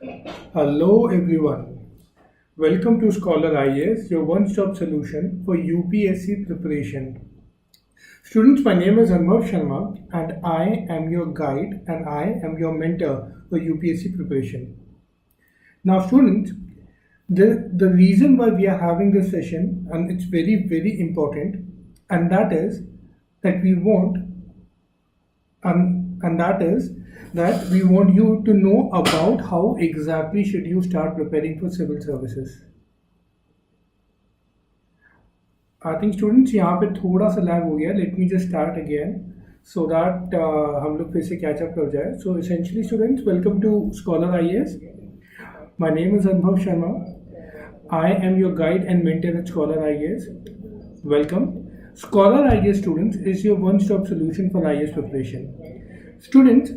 Hello everyone. Welcome to Scholar IAS, your one-stop solution for UPSC preparation. Students, my name is Anubhav Sharma and I am your guide and I am your mentor for UPSC preparation. Now students, the reason why we are having this session, and it's very important, and that is that we want and that is that we want you to know about how exactly should you start preparing for civil services. I think students यहाँ पे थोड़ा सा lag हो गया. Let me just start again so that हम लोग फिर से catch up कर जाए. So essentially students, welcome to Scholar IAS. My name is Anubhav Sharma. I am your guide and mentor at Scholar IAS. Welcome. Scholar IAS students is your one-stop solution for IAS preparation. Students,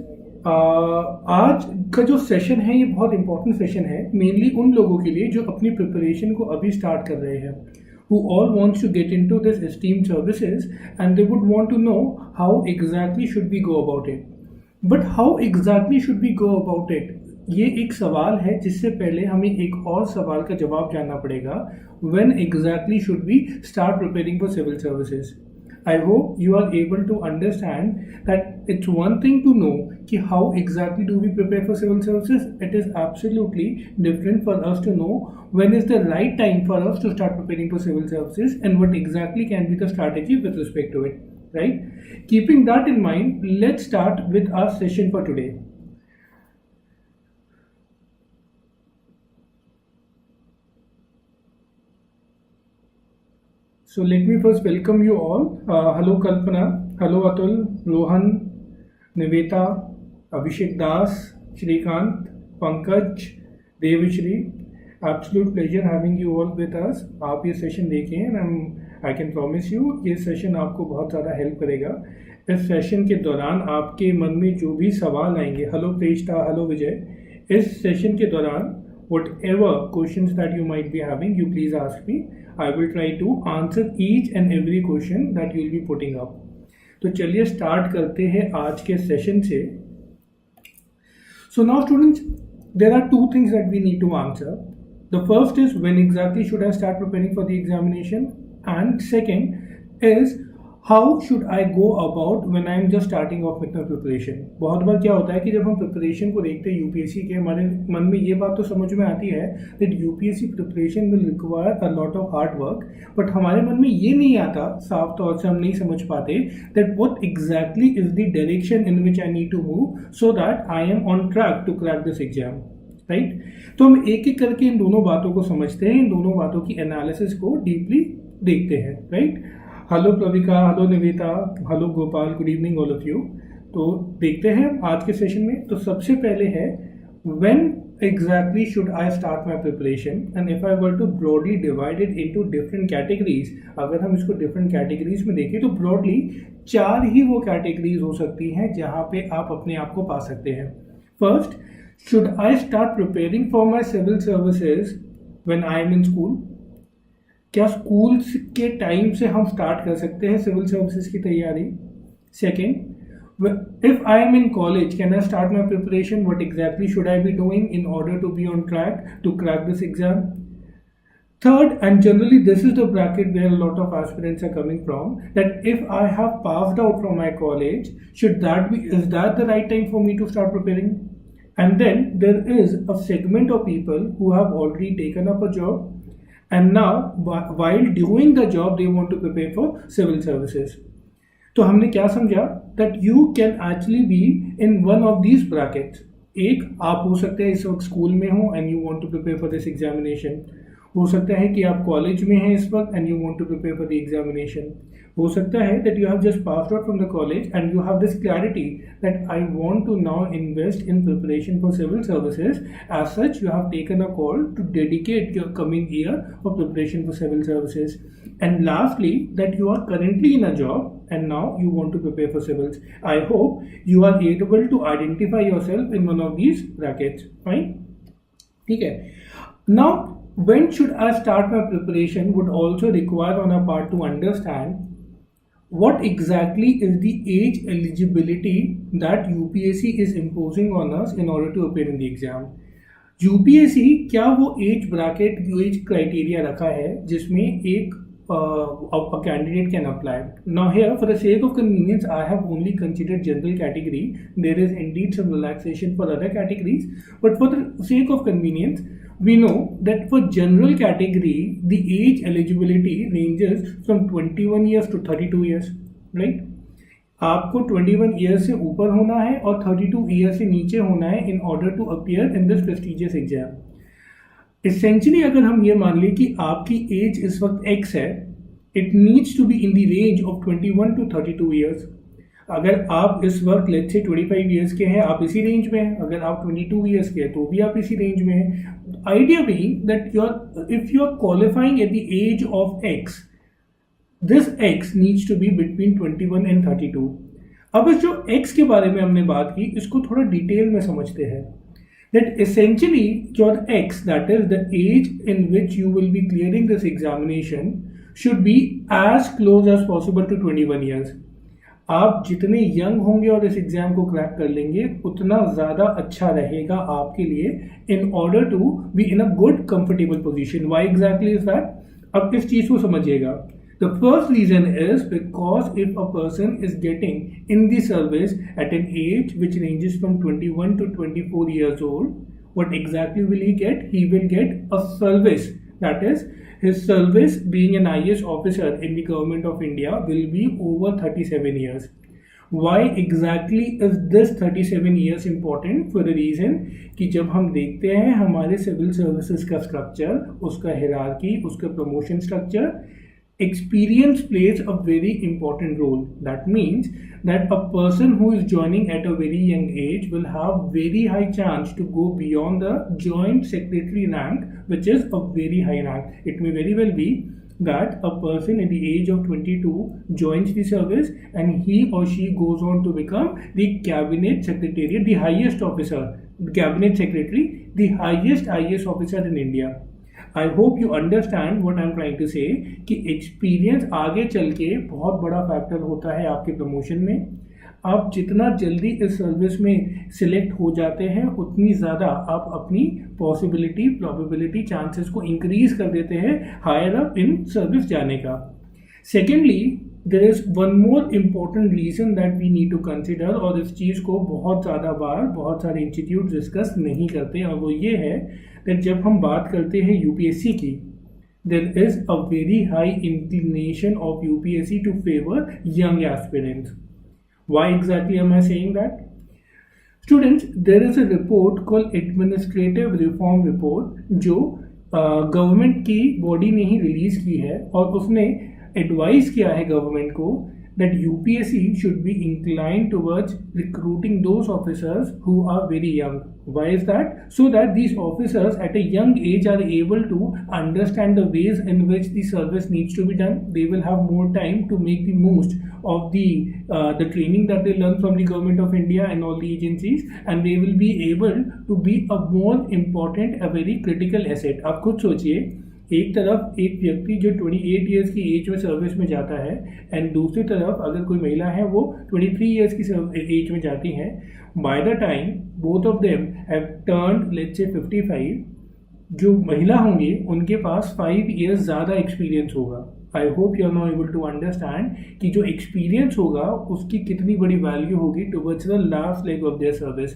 आज का जो session है ये बहुत important session है, mainly उन लोगों के लिए जो अपनी प्रिपरेशन को अभी स्टार्ट कर रहे हैं, who all wants to get into this esteemed services and they would want to know how exactly should we go about it. But how exactly should we go about it? ये एक सवाल है जिससे पहले हमें एक और सवाल का जवाब जानना पड़ेगा. When exactly should we start preparing for civil services? I hope you are able to understand that it's one thing to know कि how exactly do we prepare for civil services. It is absolutely different for us to know when is the right time for us to start preparing for civil services and what exactly can be the strategy with respect to it, right? Keeping that in mind, let's start with our session for today. So let me first welcome you all. Hello Kalpana, hello Atul, Rohan, Niveta, Abhishek Das, Shrikant, Pankaj, Devashri. Absolute pleasure having you all with us. आप ये session देखें and I can promise you ये session आपको बहुत ज़्यादा help करेगा. इस session के दौरान आपके मन में जो भी सवाल आएंगे, हेलो प्रेष्ठा, हेलो विजय, इस सेशन के दौरान whatever questions that you might be having, you please ask me. I will try to answer each and every question that you will be putting up. तो चलिए स्टार्ट करते हैं आज के सेशन से. So now students, there are two things that we need to answer. The first is when exactly should I start preparing for the examination, and second is how should I go about when I am just starting off with my preparation. बहुत बार क्या होता है कि जब हम preparation को देखते हैं यूपीएससी के, हमारे मन में ये बात तो समझ में आती है that UPSC preparation will require a lot of hard work, but हमारे मन में ये नहीं आता, साफ तौर से हम नहीं समझ पाते that what exactly is the direction in which I need to move so that I am on track to crack this exam. Right तो हम एक एक करके इन दोनों बातों को समझते हैं, इन दोनों बातों की एनालिसिस को डीपली देखते हैं. Right hello Pravika, hello Niveta, hello Gopal, good evening all of you. तो देखते हैं आज के सेशन में. तो सबसे पहले है when exactly should I start my preparation, and if I were to broadly divided into different categories. अगर हम इसको डिफरेंट कैटेगरीज में देखें तो ब्रॉडली 4 ही वो कैटेगरीज हो सकती हैं जहां पे आप अपने आप को पा सकते हैं. First, should I start preparing for my civil services when I am in school? क्या स्कूल के टाइम से हम स्टार्ट कर सकते हैं सिविल सर्विसेज की तैयारी? Second, if I am in college, can I start my preparation? What exactly should I be doing in order to be on track to crack this exam? Third, and generally this is the bracket where a lot of aspirants are coming from, that if I have passed out from my college, is that the right time for me to start preparing? And then there is a segment of people who have already taken up a job and now while doing the job they want to prepare for civil services. तो हमने क्या समझा that you can actually be in one of these brackets. एक, आप हो सकते हैं इस वक्त स्कूल में हो and you want to prepare for this examination. हो सकता है कि आप कॉलेज में हैं इस वक्त and you want to prepare for the examination. हो सकता है that you have just passed out from the college and you have this clarity that I want to now invest in preparation for civil services. As such, you have taken a call to dedicate your coming year for preparation for civil services. And lastly, that you are currently in a job and now you want to prepare for civils. I hope you are able to identify yourself in one of these brackets. Fine? Okay. Now, when should I start my preparation would also require on our part to understand what exactly is the age eligibility that UPSC is imposing on us in order to appear in the exam. UPSC क्या वो age bracket age criteria रखा है जिसमें एक a candidate can apply. Now here, for the sake of convenience, I have only considered general category. There is indeed some relaxation for other categories, but for the sake of convenience, we know that for general category, the age eligibility ranges from 21 years to 32 years, right? आपको 21 years से ऊपर होना है और 32 years से नीचे होना है in order to appear in this prestigious exam. Essentially अगर हम ये मान लें कि आपकी एज इस वक्त x है, it needs to be in the range of 21 to 32 years. अगर आप इस वक्त लेट्स से 25 ईयर्स के हैं, आप इसी रेंज में हैं. अगर आप 22 ईयर्स के हैं तो भी आप इसी रेंज में हैं. Idea being that if you are qualifying at the age of x, this x needs to be between 21 and 32. अब इस जो x के बारे में हमने बात की, इसको थोड़ा डिटेल में समझते हैं. That essentially your x, that is the age in which you will be clearing this examination, should be as close as possible to 21 years. आप जितने यंग होंगे और इस एग्जाम को क्रैक कर लेंगे उतना ज़्यादा अच्छा रहेगा आपके लिए in order to be in a good comfortable position. Why exactly is that? अब इस चीज़ को समझिएगा. The first reason is because if a person is getting in the service at an age which ranges from 21 to 24 years old, what exactly will he get? He will get a service. That is, his service being an IAS officer in the government of India will be over 37 years. Why exactly is this 37 years important? For the reason कि जब हम देखते हैं हमारे civil services का structure, उसका hierarchy, उसका promotion structure, experience plays a very important role. That means that a person who is joining at a very young age will have very high chance to go beyond the joint secretary rank, which is a very high rank. It may very well be that a person at the age of 22 joins the service and he or she goes on to become the cabinet secretary, the highest officer, cabinet secretary, the highest IAS officer in India. I hope you understand what I am trying to say कि experience आगे चल के बहुत बड़ा factor होता है आपके promotion में. आप जितना जल्दी इस सर्विस में सिलेक्ट हो जाते हैं उतनी ज़्यादा आप अपनी पॉसिबिलिटी, प्रोबेबिलिटी, चांसेस को इंक्रीज कर देते हैं हायर अप इन सर्विस जाने का. Secondly, there is one more important reason that we need to consider, और इस चीज़ को बहुत ज़्यादा बार बहुत सारे इंस्टीट्यूट डिस्कस नहीं करते, और वो ये है कि जब हम बात करते हैं यूपीएससी की, there is a very high inclination of UPSC to favour young aspirants. Why exactly am I saying that? Students, there is a report called administrative reform report, जो गवर्नमेंट की बॉडी ने ही रिलीज की है, और उसने advice किया है गवर्नमेंट को that UPSC should be inclined towards recruiting those officers who are very young. Why is that? So that these officers at a young age are able to understand the ways in which the service needs to be done. They will have more time to make the most of the training that they learn from the government of India and all the agencies, and they will be able to be a more important, a very critical asset. आप खुद सोचिए, एक तरफ एक व्यक्ति जो 28 years की as में सर्विस में जाता है, एंड दूसरी तरफ अगर कोई महिला है वो 23 ईयर्स की एज में जाती हैं. Bye the time both of them have turned let's say 55, जो महिला होंगी उनके पास 5 ईयर्स ज़्यादा एक्सपीरियंस होगा. I hope you are now able to understand कि जो एक्सपीरियंस होगा उसकी कितनी बड़ी वैल्यू होगी towards the last leg of their service.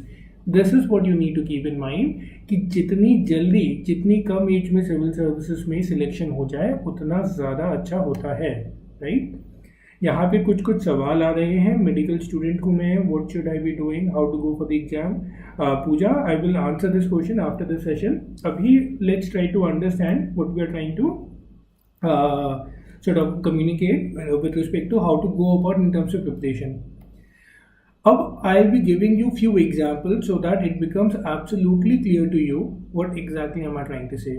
This is what you need to keep in mind कि जितनी जल्दी, जितनी कम एज में सिविल सर्विसेज में सिलेक्शन हो जाए उतना ज़्यादा अच्छा होता है, राइट? यहाँ पे कुछ सवाल आ रहे हैं मेडिकल स्टूडेंट को. मैं what should I be doing, how to go for the exam? Pooja, I will answer this question after this session. अभी let's try to understand what we are trying to sort of communicate with respect to how to go about in terms of preparation. अब I'll be giving you few examples so that it becomes absolutely clear to you what exactly am I trying to say.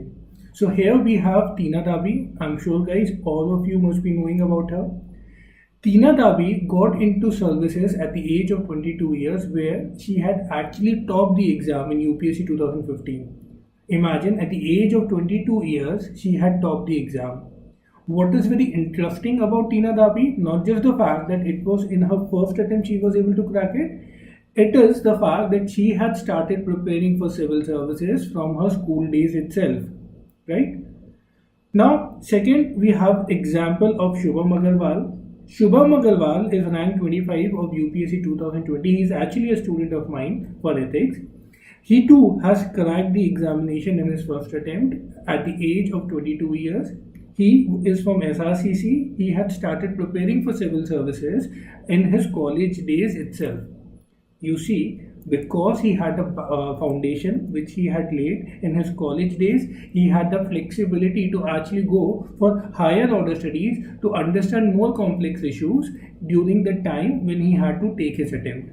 So here we have Tina Dabi. I'm sure guys all of you must be knowing about her. Tina Dabi got into services at the age of 22 years where she had actually topped the exam in UPSC 2015. Imagine at the age of 22 years she had topped the exam. What is very interesting about Tina Dabi, not just the fact that it was in her first attempt she was able to crack it, It is the fact that she had started preparing for civil services from her school days itself, right? Now, second, we have example of Shubham Agarwal. Shubham Agarwal is ranked 25 of UPSC 2020. He is actually a student of mine for ethics. He too has cracked the examination in his first attempt at the age of 22 years. He is from SRCC. He had started preparing for civil services in his college days itself. You see, because he had a foundation which he had laid in his college days, he had the flexibility to actually go for higher order studies to understand more complex issues during the time when he had to take his attempt.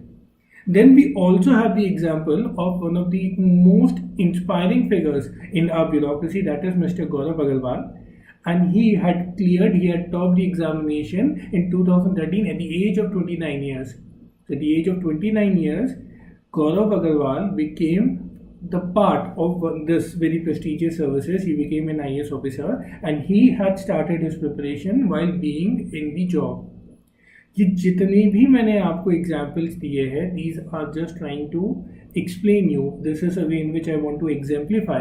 Then we also have the example of one of the most inspiring figures in our bureaucracy, that is Mr. Gaurav Agarwal. And he had topped the examination in 2013 at the age of 29 years. At the age of 29 years, Gaurav Agarwal became the part of this very prestigious services. He became an IAS officer and he had started his preparation while being in the job. ये जितने भी मैंने आपको examples दिए हैं, these are just trying to explain you. This is a way in which I want to exemplify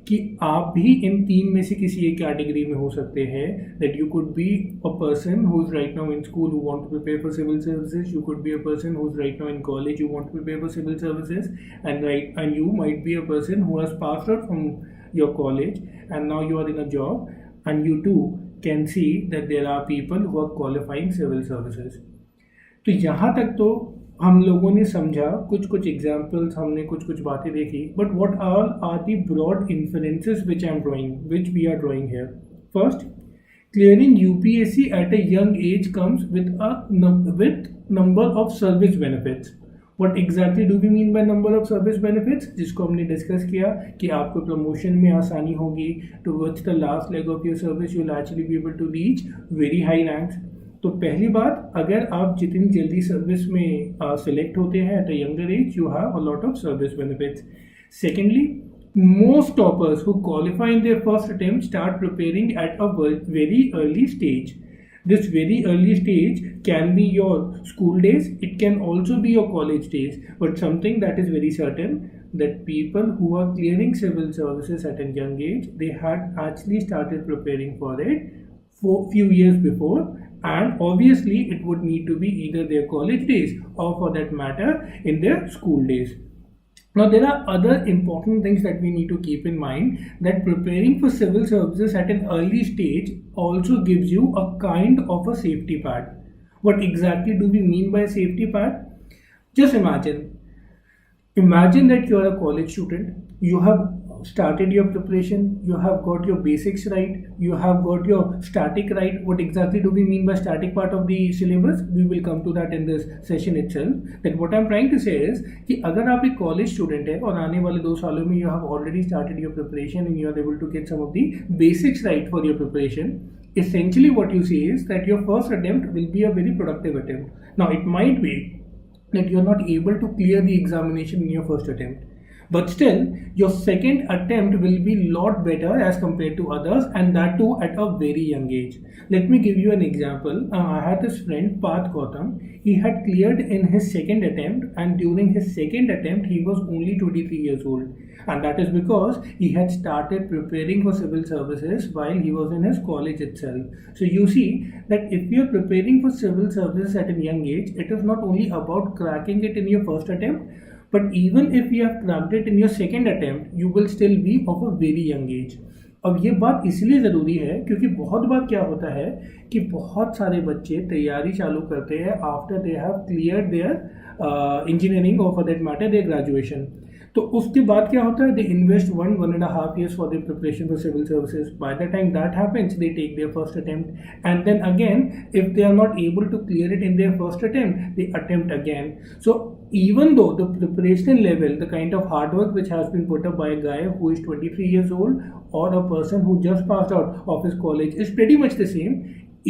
कि आप भी इन तीन में से किसी एक कैटेगरी में हो सकते हैं. That you could be a person who is right now in school who want to prepare for civil services. You could be a person who is right now in college who want to prepare for civil services, and you might be a person who has passed out from your college and now you are in a job, and you too can see that there are people who are qualifying civil services. तो यहाँ तक तो हम लोगों ने समझा, कुछ examples हमने कुछ बातें देखी, but what all are the broad inferences which we are drawing here. First, clearing UPSC at a young age comes with number of service benefits. What exactly do we mean by number of service benefits? जिसको हमने discuss किया कि आपको promotion में आसानी होगी. Towards the last leg of your service you will actually be able to reach very high ranks. तो पहली बात, अगर आप जितनी जल्दी सर्विस में सिलेक्ट होते हैं at a younger age, you have a lot of service benefits. Secondly, most toppers who qualify in their first attempt start preparing at a very early stage. This very early stage can be your school days, it can also be your college days, but something that is very certain, that people who are clearing civil services at a young age, they had actually started preparing for it for few years before, and obviously it would need to be either their college days or for that matter in their school days. Now, there are other important things that we need to keep in mind, that preparing for civil services at an early stage also gives you a kind of a safety pad. What exactly do we mean by a safety pad? Just imagine that you are a college student, you have started your preparation, you have got your basics right, you have got your static right. What exactly do we mean by static part of the syllabus? We will come to that in this session itself. That what I'm trying to say is कि अगर आप एक college student है और आने वाले 2 सालों में you have already started your preparation and you are able to get some of the basics right for your preparation, essentially what you see is that your first attempt will be a very productive attempt. Now, it might be that you are not able to clear the examination in your first attempt, but still your second attempt will be a lot better as compared to others, and that too at a very young age. Let me give you an example. I had this friend Path Gautam. He had cleared in his second attempt, and during his second attempt he was only 23 years old, and that is because he had started preparing for civil services while he was in his college itself. So you see that if you are preparing for civil services at a young age, it is not only about cracking it in your first attempt, but even if you have cracked it in your second attempt, you will still be of a very young age. अब ये बात इसलिए ज़रूरी है क्योंकि बहुत बार क्या होता है कि बहुत सारे बच्चे तैयारी चालू करते हैं after they have clear their engineering और for that matter their graduation. तो उसके बाद क्या होता है, they invest 1.5 years for their preparation for civil services. By the time that happens, they take their first attempt, and then again, if they are not able to clear it in their first attempt, they attempt again. So even though the preparation level, the kind of hard work which has been put up by a guy who is 23 years old or a person who just passed out of his college is pretty much the same,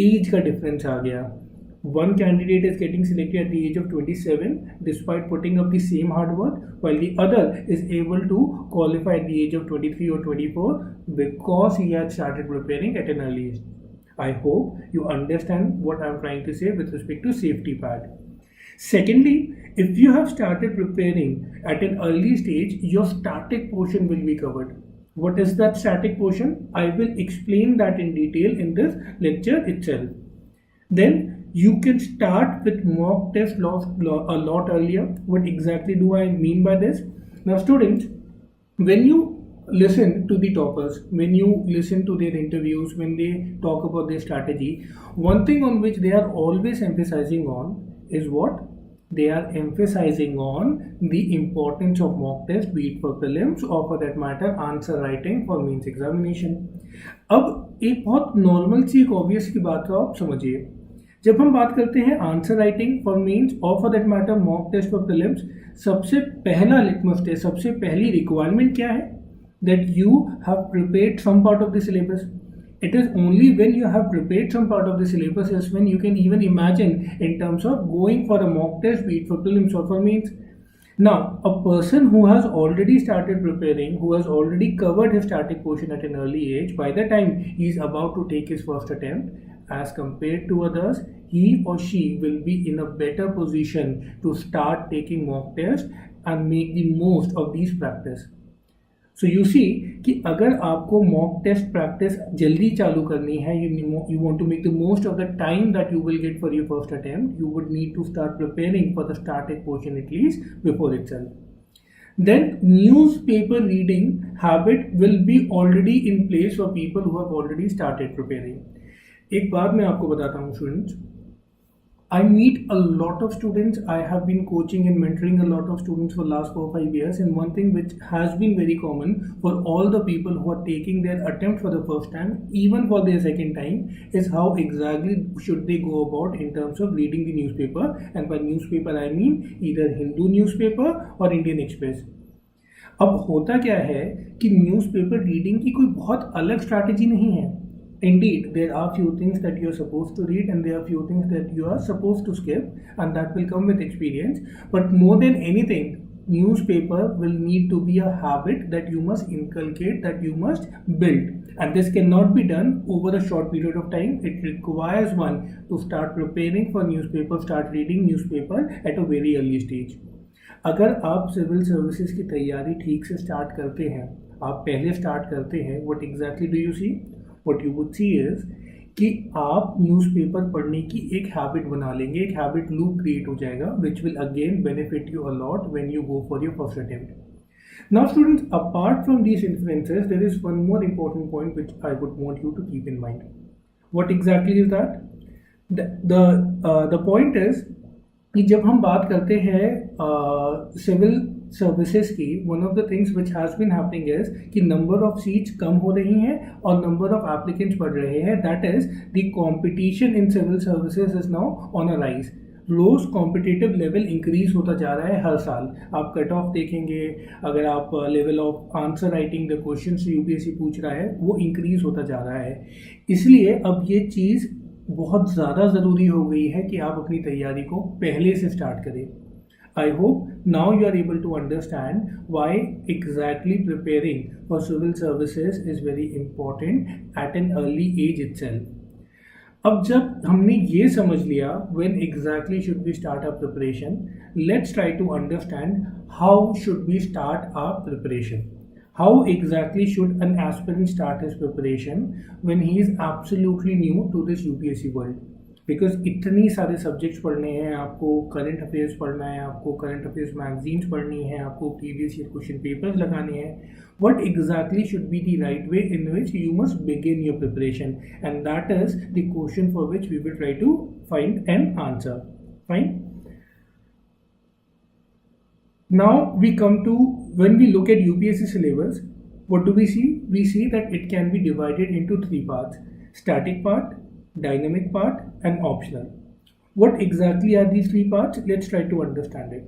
age का difference आ गया. One candidate is getting selected at the age of 27 despite putting up the same hard work, while the other is able to qualify at the age of 23 or 24 because he had started preparing at an early age. I hope you understand what I am trying to say with respect to safety pad. Secondly, if you have started preparing at an early stage, your static portion will be covered. What is that static portion? I will explain that in detail in this lecture itself. Then you can start with mock test a lot earlier. What exactly do I mean by this? Now, students, when you listen to the toppers, when you listen to their interviews, when they talk about their strategy, one thing on which they are always emphasizing on is what? They are emphasizing on the importance of mock test, be it for prelims or for that matter answer writing for means examination. अब एक बहुत normal सी एक obvious की बात को आप समझिए, जब हम बात करते हैं आंसर राइटिंग फॉर मेंस और for that matter mock test for prelims, सबसे पहला लिटमस टेस्ट, सबसे पहली रिक्वायरमेंट क्या है? That you have prepared some part of the syllabus. It is only when you have prepared some part of the syllabus is when you can even imagine in terms of going for a mock test, be it for prelims or for mains. Now, a person who has already started preparing, who has already covered his static portion at an early age, by the time he is about to take his first attempt, as compared to others, he or she will be in a better position to start taking mock tests and make the most of these practice. So you see कि अगर आपको mock test practice जल्दी चालू करनी है, you want to make the most of the time that you will get for your first attempt, you would need to start preparing for the starting portion at least before itself. Then newspaper reading habit will be already in place for people who have already started preparing. एक बात मैं आपको बताता हूँ students, I meet a lot of students. I have been coaching and mentoring a lot of students for last 4-5 years, and one thing which has been very common for all the people who are taking their attempt for the first time, even for their second time, is how exactly should they go about in terms of reading the newspaper. And by newspaper I mean either Hindu newspaper or Indian Express. अब होता क्या है कि newspaper reading की कोई बहुत अलग strategy नहीं है. Indeed, there are few things that you are supposed to read and there are few things that you are supposed to skip, and that will come with experience. But more than anything, newspaper will need to be a habit that you must inculcate, that you must build. And this cannot be done over a short period of time. It requires one to start preparing for newspaper, start reading newspaper at a very early stage. अगर आप civil services की तैयारी ठीक से start करते हैं, आप पहले स्टार्ट करते हैं, what exactly do you see? What you would see is कि आप न्यूज़पेपर पढ़ने की एक हैबिट बना लेंगे, एक हैबिट लूप क्रिएट हो जाएगा, which will again benefit you a lot when you go for your first attempt. Now students, apart from these inferences, there is one more important point which I would want you to keep in mind. What exactly is that? The point is कि जब हम बात करते हैं civil services की, one of the things which has been happening is कि number of seats कम हो रही हैं और नंबर ऑफ एप्लीकेंट्स बढ़ रहे हैं. That is the competition in civil services is now on a rise. रोज कॉम्पिटिटिव लेवल इंक्रीज होता जा रहा है हर साल. आप कट ऑफ देखेंगे, अगर आप level of answer writing the question UPSC पूछ रहा है, वो इंक्रीज होता जा रहा है. इसलिए अब ये चीज़ बहुत ज़्यादा ज़रूरी हो गई है कि आप अपनी तैयारी को पहले से स्टार्ट करें. I hope now you are able to understand why exactly preparing for civil services is very important at an early age itself. अब जब हमने ये समझ लिया when exactly should we start our preparation, let's try to understand how should we start our preparation. How exactly should an aspirant start his preparation when he is absolutely new to this UPSC world? Because इतनी सारे subjects पढ़ने हैं, आपको current affairs पढ़ना है, आपको current affairs magazines पढ़नी है, आपको प्रीवियस ईयर क्वेश्चन पेपर्स लगाने हैं. What exactly should be the right way in which you must begin your preparation, and that is the question for which we will try to find an answer. Fine. Now we come to, when we look at UPSC syllabus, what do we see? We see that it can be divided into three parts: static part, dynamic part, and optional. What exactly are these three parts? Let's try to understand it.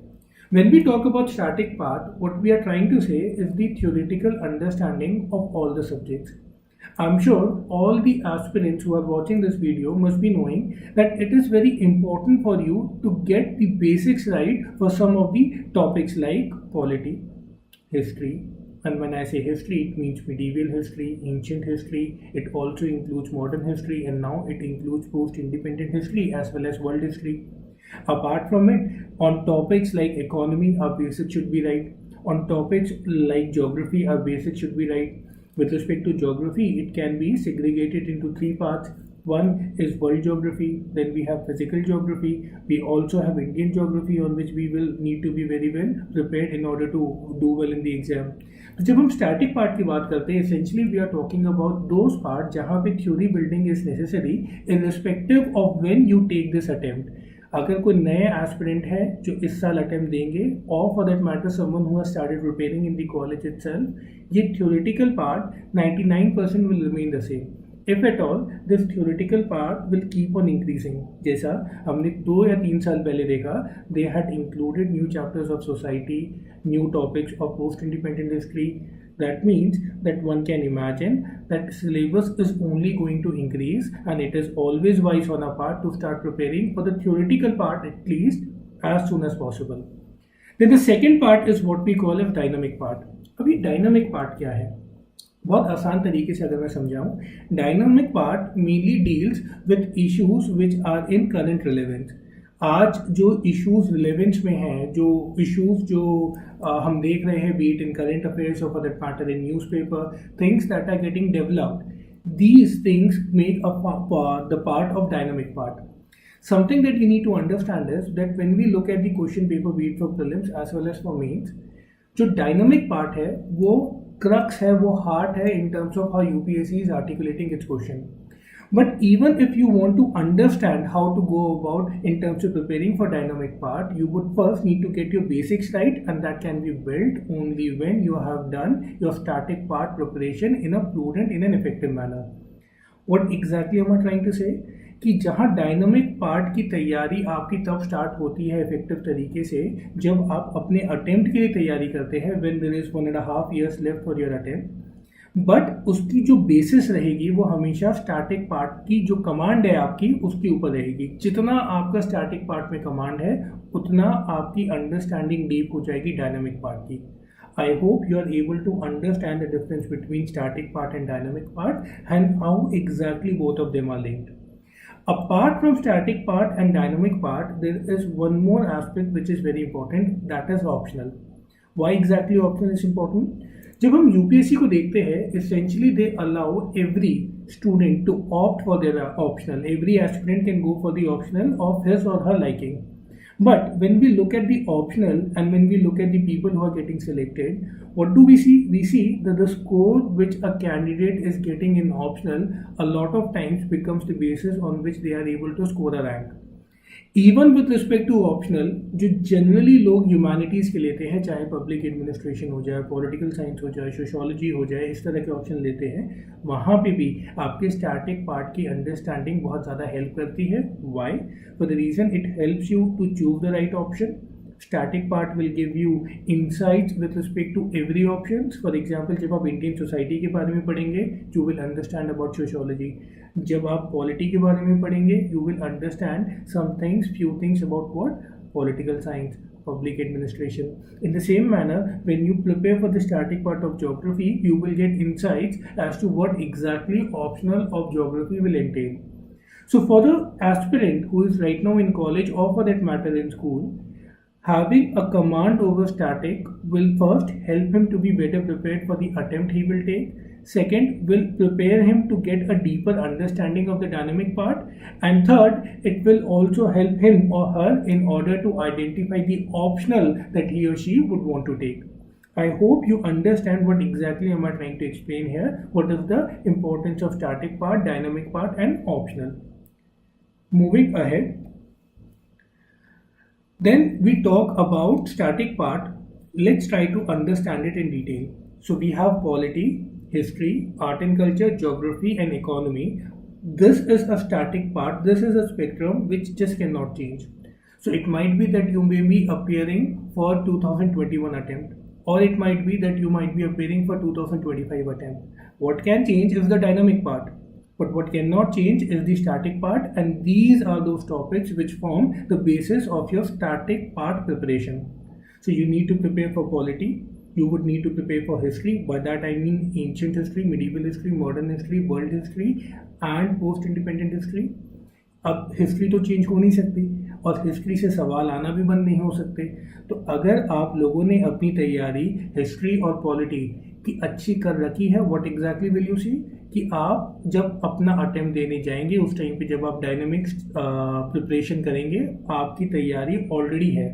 When we talk about static part, what we are trying to say is the theoretical understanding of all the subjects. I'm sure all the aspirants who are watching this video must be knowing that it is very important for you to get the basics right for some of the topics like polity, history, and when I say history, it means medieval history, ancient history. It also includes modern history, and now it includes post-independent history as well as world history. Apart from it, on topics like economy, our basics should be right. On topics like geography, our basics should be right. With respect to geography, it can be segregated into three parts. One is world geography, then we have physical geography, we also have Indian geography on which we will need to be very well prepared in order to do well in the exam. तो जब हम static part की बात करते हैं, essentially we are talking about those parts जहाँ पे theory building is necessary irrespective of when you take this attempt. अगर कोई नए एस्पिरेंट है जो इस साल अटेम्प्ट देंगे और for that matter someone who has started preparing in the college itself, ये theoretical part 99% will remain the same. If at all this theoretical part will keep on increasing. जैसा हमने 2 या 3 साल पहले देखा, they had included new chapters of society, new topics of post independent history. That means that one can imagine that syllabus is only going to increase, and it is always wise on our part to start preparing for the theoretical part at least as soon as possible. Then the second part is what we call as dynamic part. अभी dynamic part क्या है? बहुत आसान तरीके से अगर मैं समझाऊँ, dynamic part mainly deals with issues which are in current relevance. आज जो इश्यूज रिलेवेंस में हैं, जो इश्यूज जो हम देख रहे हैं, बीट इन करंट अफेयर्स और for that matter in newspaper, things that are getting developed, these things make up the part of dynamic part. Something that you need to understand is that when we look at the question paper, be it for prelims as well as for mains, जो dynamic part है वो crux है, वो heart है in terms of how UPSC is articulating its question. But even if you want to understand how to go about in terms of preparing for dynamic part, you would first need to get your basics right, and that can be built only when you have done your static part preparation in a prudent, in an effective manner. What exactly am I trying to say? कि जहाँ dynamic part की तैयारी आपकी तब start होती है effective तरीके से जब आप अपने अटेम्प्ट के लिए तैयारी करते हैं, when there is 1.5 years left for your attempt. But उसकी जो बेसिस रहेगी वो हमेशा स्टैटिक पार्ट की जो कमांड है आपकी उसके ऊपर रहेगी. जितना आपका स्टैटिक पार्ट में कमांड है उतना आपकी अंडरस्टैंडिंग डीप हो जाएगी डायनामिक पार्ट की. I hope you are able to understand the difference between static part and dynamic part and how exactly both of them are linked. Apart from static part and dynamic part, there is one more aspect which is very important, that is optional. Why exactly optional is important? जब हम UPSC को देखते हैं, essentially they allow every student to opt for their optional. Every aspirant can go for the optional of his or her liking. But when we look at the optional and when we look at the people who are getting selected, what do we see? We see that the score which a candidate is getting in optional a lot of times becomes the basis on which they are able to score a rank. Even with respect to optional, जो generally लोग humanities के लेते हैं, चाहे public administration हो जाए, political science हो जाए, सोशोलॉजी हो जाए, इस तरह के ऑप्शन लेते हैं, वहाँ पे भी आपके स्टैटिक पार्ट की अंडरस्टैंडिंग बहुत ज़्यादा हेल्प करती है. Why? For the reason it helps you to choose the right option. Static part will give you insights with respect to every options. For example, जब आप इंडियन सोसाइटी के बारे में पढ़ेंगे, you will understand about sociology. जब आप polity के बारे में पढ़ेंगे, you will understand some things, few things about what? Political science, public administration. In the same manner, when you prepare for the static part of geography, you will get insights as to what exactly optional of geography will entail. So for the aspirant who is right now in college or for that matter in school, having a command over static will first help him to be better prepared for the attempt he will take. Second, will prepare him to get a deeper understanding of the dynamic part. And third, it will also help him or her in order to identify the optional that he or she would want to take. I hope you understand what exactly am I trying to explain here. What is the importance of static part, dynamic part and optional. Moving ahead. Then we talk about static part. Let's try to understand it in detail. So we have polity, history, art and culture, geography and economy. This is a static part. This is a spectrum which just cannot change. So it might be that you may be appearing for 2021 attempt, or it might be that you might be appearing for 2025 attempt. What can change is the dynamic part. But what cannot change is the static part, and these are those topics which form the basis of your static part preparation. So you need to prepare for polity, you would need to prepare for history. By that I mean ancient history, medieval history, modern history, world history and post-independent history. अब history तो change हो नहीं सकती, और history से सवाल आना भी बंद नहीं हो सकते। तो अगर आप लोगों ने अपनी तैयारी हिस्ट्री और पॉलिटी की अच्छी कर रखी है, what exactly will you see कि आप जब अपना अटेम्प्ट देने जाएंगे उस टाइम पे जब आप डायनेमिक्स प्रिपरेशन करेंगे, आपकी तैयारी ऑलरेडी है।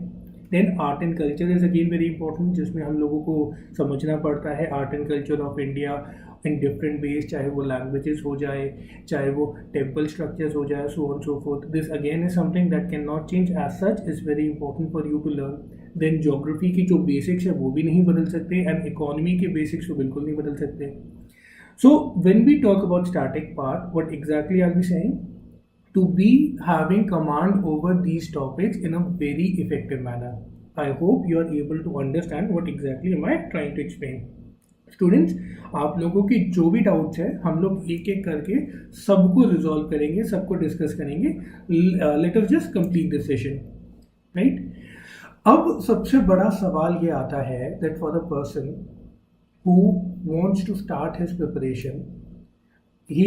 Then art and culture is again very important, जिसमें हम लोगों को समझना पड़ता है art and culture of India in different ways, चाहे वो लैंग्वेजेस हो जाए, चाहे वो टेम्पल स्ट्रक्चर्स हो जाए, so on so forth. This again is something that can not change, as such is very important for you to learn. Then geography की जो बेसिक्स है वो भी नहीं बदल सकते, एंड इकोनॉमी के बेसिक्स तो बिल्कुल नहीं बदल सकते। So when we talk about static part, what exactly are we saying? To be having command over these topics in a very effective manner. I hope you are able to understand what exactly am I trying to explain. Students, आप लोगों की जो भी doubts है हम लोग एक एक करके सबको रिजॉल्व करेंगे, सबको डिस्कस करेंगे। Let us just complete this session, right. अब सबसे बड़ा सवाल ये आता है that for the person who wants to start his preparation, he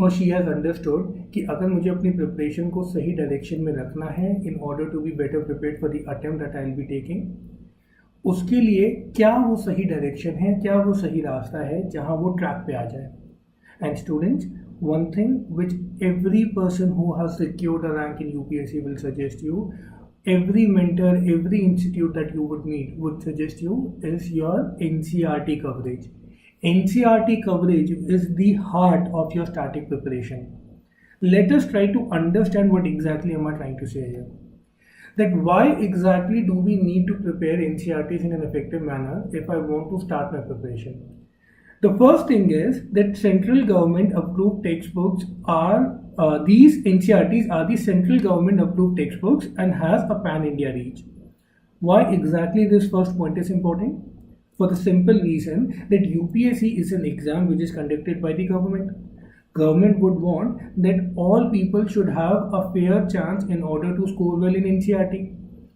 or she has understood कि अगर मुझे अपनी प्रिपरेशन को सही डायरेक्शन में रखना है in order to be better prepared for the attempt that I will be taking, उसके लिए क्या वो सही डायरेक्शन है, क्या वो सही रास्ता है जहाँ वो ट्रैक पे आ जाए। And students, one thing which every person who has secured a rank in UPSC will suggest you, every mentor, every institute that you would meet would suggest you is your NCERT coverage. NCERT coverage is the heart of your static preparation. Let us try to understand what exactly am I trying to say here. That why exactly do we need to prepare NCERTs in an effective manner if I want to start my preparation? The first thing is that central government approved textbooks are these NCERTs are the central government approved textbooks and has a pan-India reach. Why exactly this first point is important? For the simple reason that UPSC is an exam which is conducted by the government. Government would want that all people should have a fair chance in order to score well in NCERT.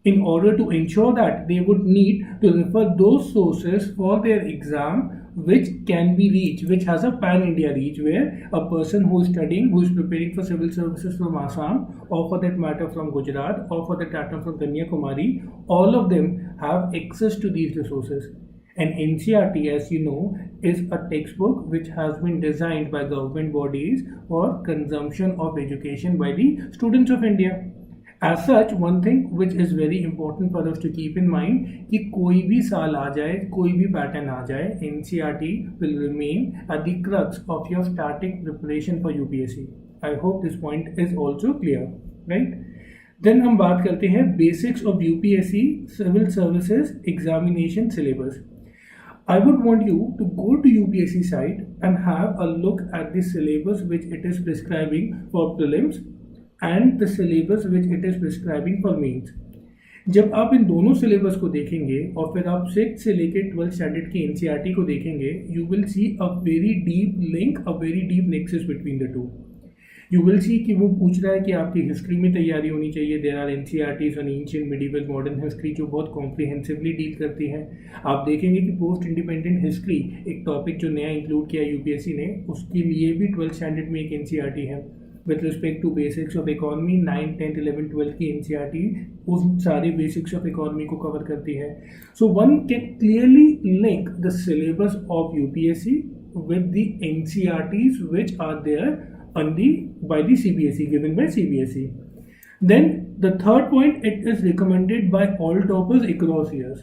In order to ensure that, they would need to refer those sources for their exam which can be reached, which has a pan-India reach, where a person who is studying, who is preparing for civil services from Assam, or for that matter from Gujarat, or for that matter from Kanyakumari, all of them have access to these resources. And NCERT, as you know, is a textbook which has been designed by government bodies for consumption of education by the students of India. As such, one thing which is very important for us to keep in mind कि कोई भी साल आ जाए, कोई भी pattern आ जाए, NCERT will remain at the crux of your static preparation for UPSC. I hope this point is also clear, right? Then हम बात करते हैं basics of UPSC Civil Services Examination Syllabus. I would want you to go to UPSC site and have a look at the syllabus which it is prescribing for prelims and the syllabus which it is prescribing for mains. जब आप इन दोनों syllabus को देखेंगे और फिर आप 6th से लेकर 12th स्टैंडर्ड की NCERT को देखेंगे, you will see a very deep link, a very deep nexus between the two. You will see कि वो पूछ रहा है कि आपकी हिस्ट्री में तैयारी होनी चाहिए। There are NCERTs on ancient, medieval, modern history जो बहुत कॉम्प्रिहेंसिवली डील करती हैं। आप देखेंगे कि पोस्ट इंडिपेंडेंट हिस्ट्री एक टॉपिक जो नया इंक्लूड किया UPSC ने, उसके लिए भी 12th स्टैंडर्ड में एक NCERT है। With respect to basics of economy 9, 10, 11, 12 की NCERT उस सारे बेसिक्स ऑफ इकोनॉमी को कवर करती है। So one can clearly link the syllabus of UPSC with the NCERTs which are there on the by the CBSE, given by CBSE. Then the third point, it is recommended by all toppers across years.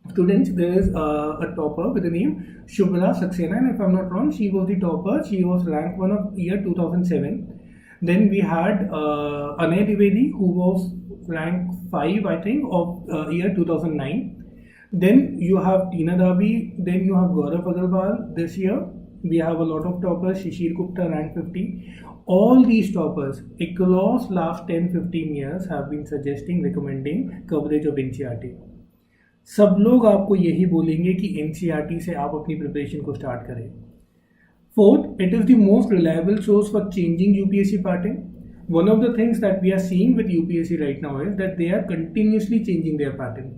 Students, there is a topper with the name Shubhra Saxena, and if I'm not wrong, she was the topper. She was ranked 1 of year 2007. Then we had Anay Dwivedi, who was ranked 5, I think, of year 2009. Then you have Tina Dabi. Then you have Gaurav Agarwal. This year we have a lot of toppers. Shishir Gupta ranked 50. All these toppers across last 10-15 years have been suggesting, recommending coverage of NCERT. सब लोग आपको यही बोलेंगे कि NCERT से आप अपनी preparation को स्टार्ट करें। Fourth, it is the most reliable source for changing UPSC pattern. One of the things that we are seeing with UPSC right now is that they are continuously changing their pattern.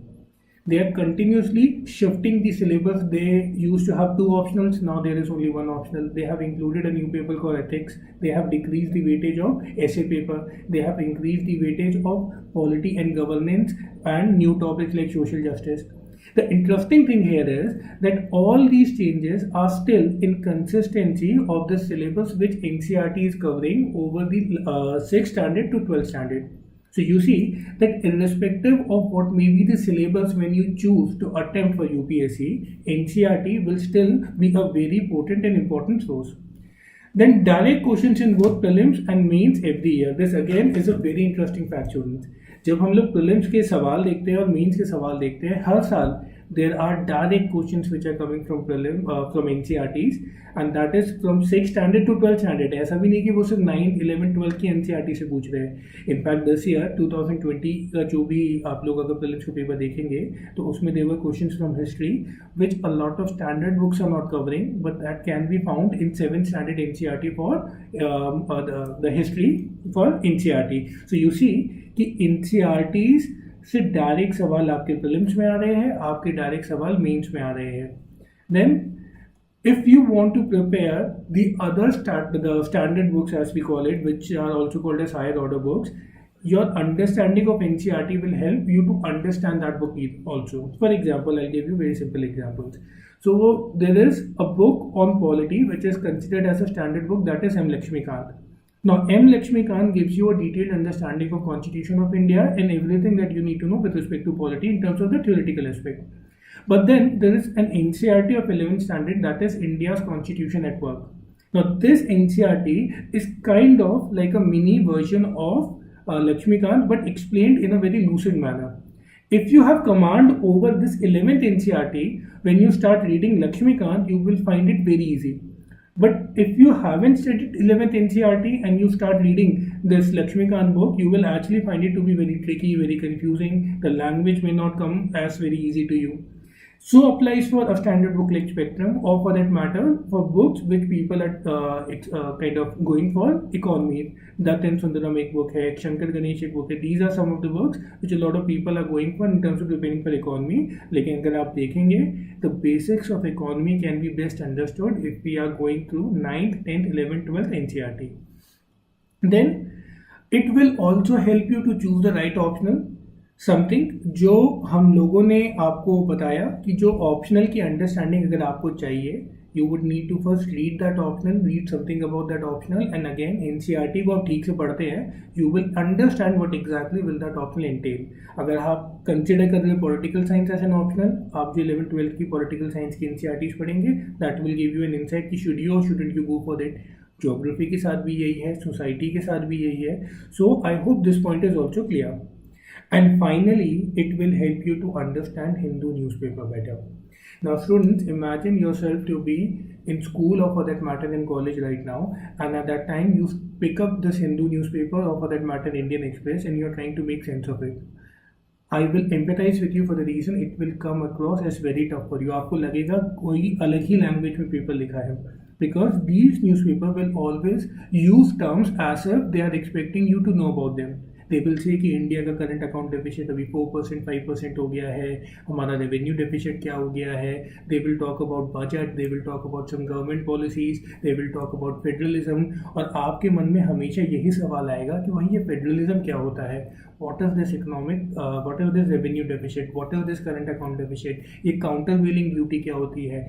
They are continuously shifting the syllabus. They used to have 2 optionals, now there is only 1 optional. They have included a new paper called ethics. They have decreased the weightage of essay paper. They have increased the weightage of polity and governance and new topics like social justice. The interesting thing here is that all these changes are still in consistency of the syllabus which NCERT is covering over the 6th standard to 12th standard. So you see that irrespective of what may be the syllabus when you choose to attempt for UPSC, NCERT will still be a very potent and important source. Then direct questions in both prelims and mains every year. This again is a very interesting fact, students. जब हम लोग prelims के सवाल देखते हैं और mains के सवाल देखते हैं, हर साल there are direct questions which are coming from from NCERTs and that is from 6th standard to 12th standard. ऐसा भी नहीं कि वो सिर्फ 9th, 11th, 12th की NCERT से पूछ रहे हैं. इनफैक्ट दिस ईयर 2020 का जो भी आप लोग अगर प्रीलिम्स का पेपर देखेंगे तो उसमें there were questions from history which a lot of standard books are not covering, but that can be found in 7th standard NCERT for the history for NCERT. So you see कि NCERTs से direct सवाल आपके prelims में आ रहे हैं, आपके direct सवाल मेंस में आ रहे हैं. Then if you want to prepare the other the standard books as we call it, which are also called as higher order books, your understanding of NCERT will help you to understand that book also. For example, I'll give you very simple examples. So there is a book on polity which is considered as a standard book, that is M. Lakshmikant. Now, M. Lakshmikant gives you a detailed understanding of Constitution of India and everything that you need to know with respect to polity in terms of the theoretical aspect. But then there is an NCERT of 11th standard, that is India's Constitution at Work. Now, this NCERT is kind of like a mini version of Lakshmikant but explained in a very lucid manner. If you have command over this 11th NCERT, when you start reading Lakshmikant, you will find it very easy. But if you haven't studied 11th NCERT and you start reading this Lakshmikant book, you will actually find it to be very tricky, very confusing. The language may not come as very easy to you. So applies for a standard book like Spectrum, or for that matter, for books which people are kind of going for economy. Datten Sundaram ek book hai, Shankar Ganesh ek book hai. These are some of the books which a lot of people are going for in terms of preparing for economy. लेकिन अगर आप देखेंगे, the basics of economy can be best understood if we are going through 9th, 10th, 11th, 12th NCERT. Then it will also help you to choose the right optional. Something जो हम लोगों ने आपको बताया कि जो ऑप्शनल की understanding अगर आपको चाहिए, you would need to first read that optional, read something about that optional, and again NCERT को आप ठीक से पढ़ते हैं, you will understand what exactly will that optional entail. अगर आप कंसिडर कर रहे हैं political science as an optional, आप जो 11th 12th की पॉलिटिकल साइंस की एनसीईआरटीज पढ़ेंगे, that will give you an insight कि शुड यू और shouldn't you go for that. Geography के साथ भी यही है, सोसाइटी के साथ भी यही है. So I hope this point is also clear. And finally, it will help you to understand Hindu newspaper better. Now students, imagine yourself to be in school or for that matter in college right now, and at that time you pick up this Hindu newspaper or for that matter Indian Express and you're trying to make sense of it. I will empathize with you for the reason it will come across as very tough for you. आपको लगेगा कोई अलग ही language में paper लिखा है, because these newspaper will always use terms as if they are expecting you to know about them. They will say कि India का current account deficit अभी 4%, 5% हो गया है, हमारा रेवेन्यू डेफिसिट क्या हो गया है. They will talk about budget, they will talk about some government policies, they will talk about federalism. और आपके मन में हमेशा यही सवाल आएगा कि वही ये फेडरलिज्म क्या होता है, what is this economic, what is this revenue deficit, what is this current account deficit, ये काउंटर व्हीलिंग ड्यूटी क्या होती है.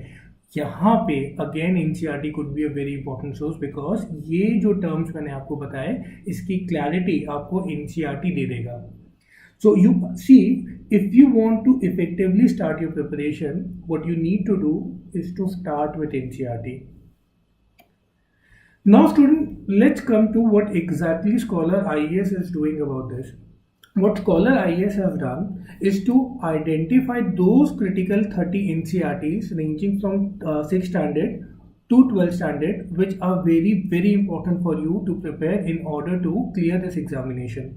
यहाँ पे again NCERT could be a very important source, because ये जो टर्म्स मैंने आपको बताए इसकी क्लैरिटी आपको एनसीईआरटी दे देगा. So you see, if you want to effectively start your preparation, what you need to do is to start with NCERT. Now student, let's come to what exactly Skholar IAS is doing about this. What Skholar IAS has done is to identify those critical 30 NCERTs ranging from 6th standard to 12th standard, which are very, very important for you to prepare in order to clear this examination.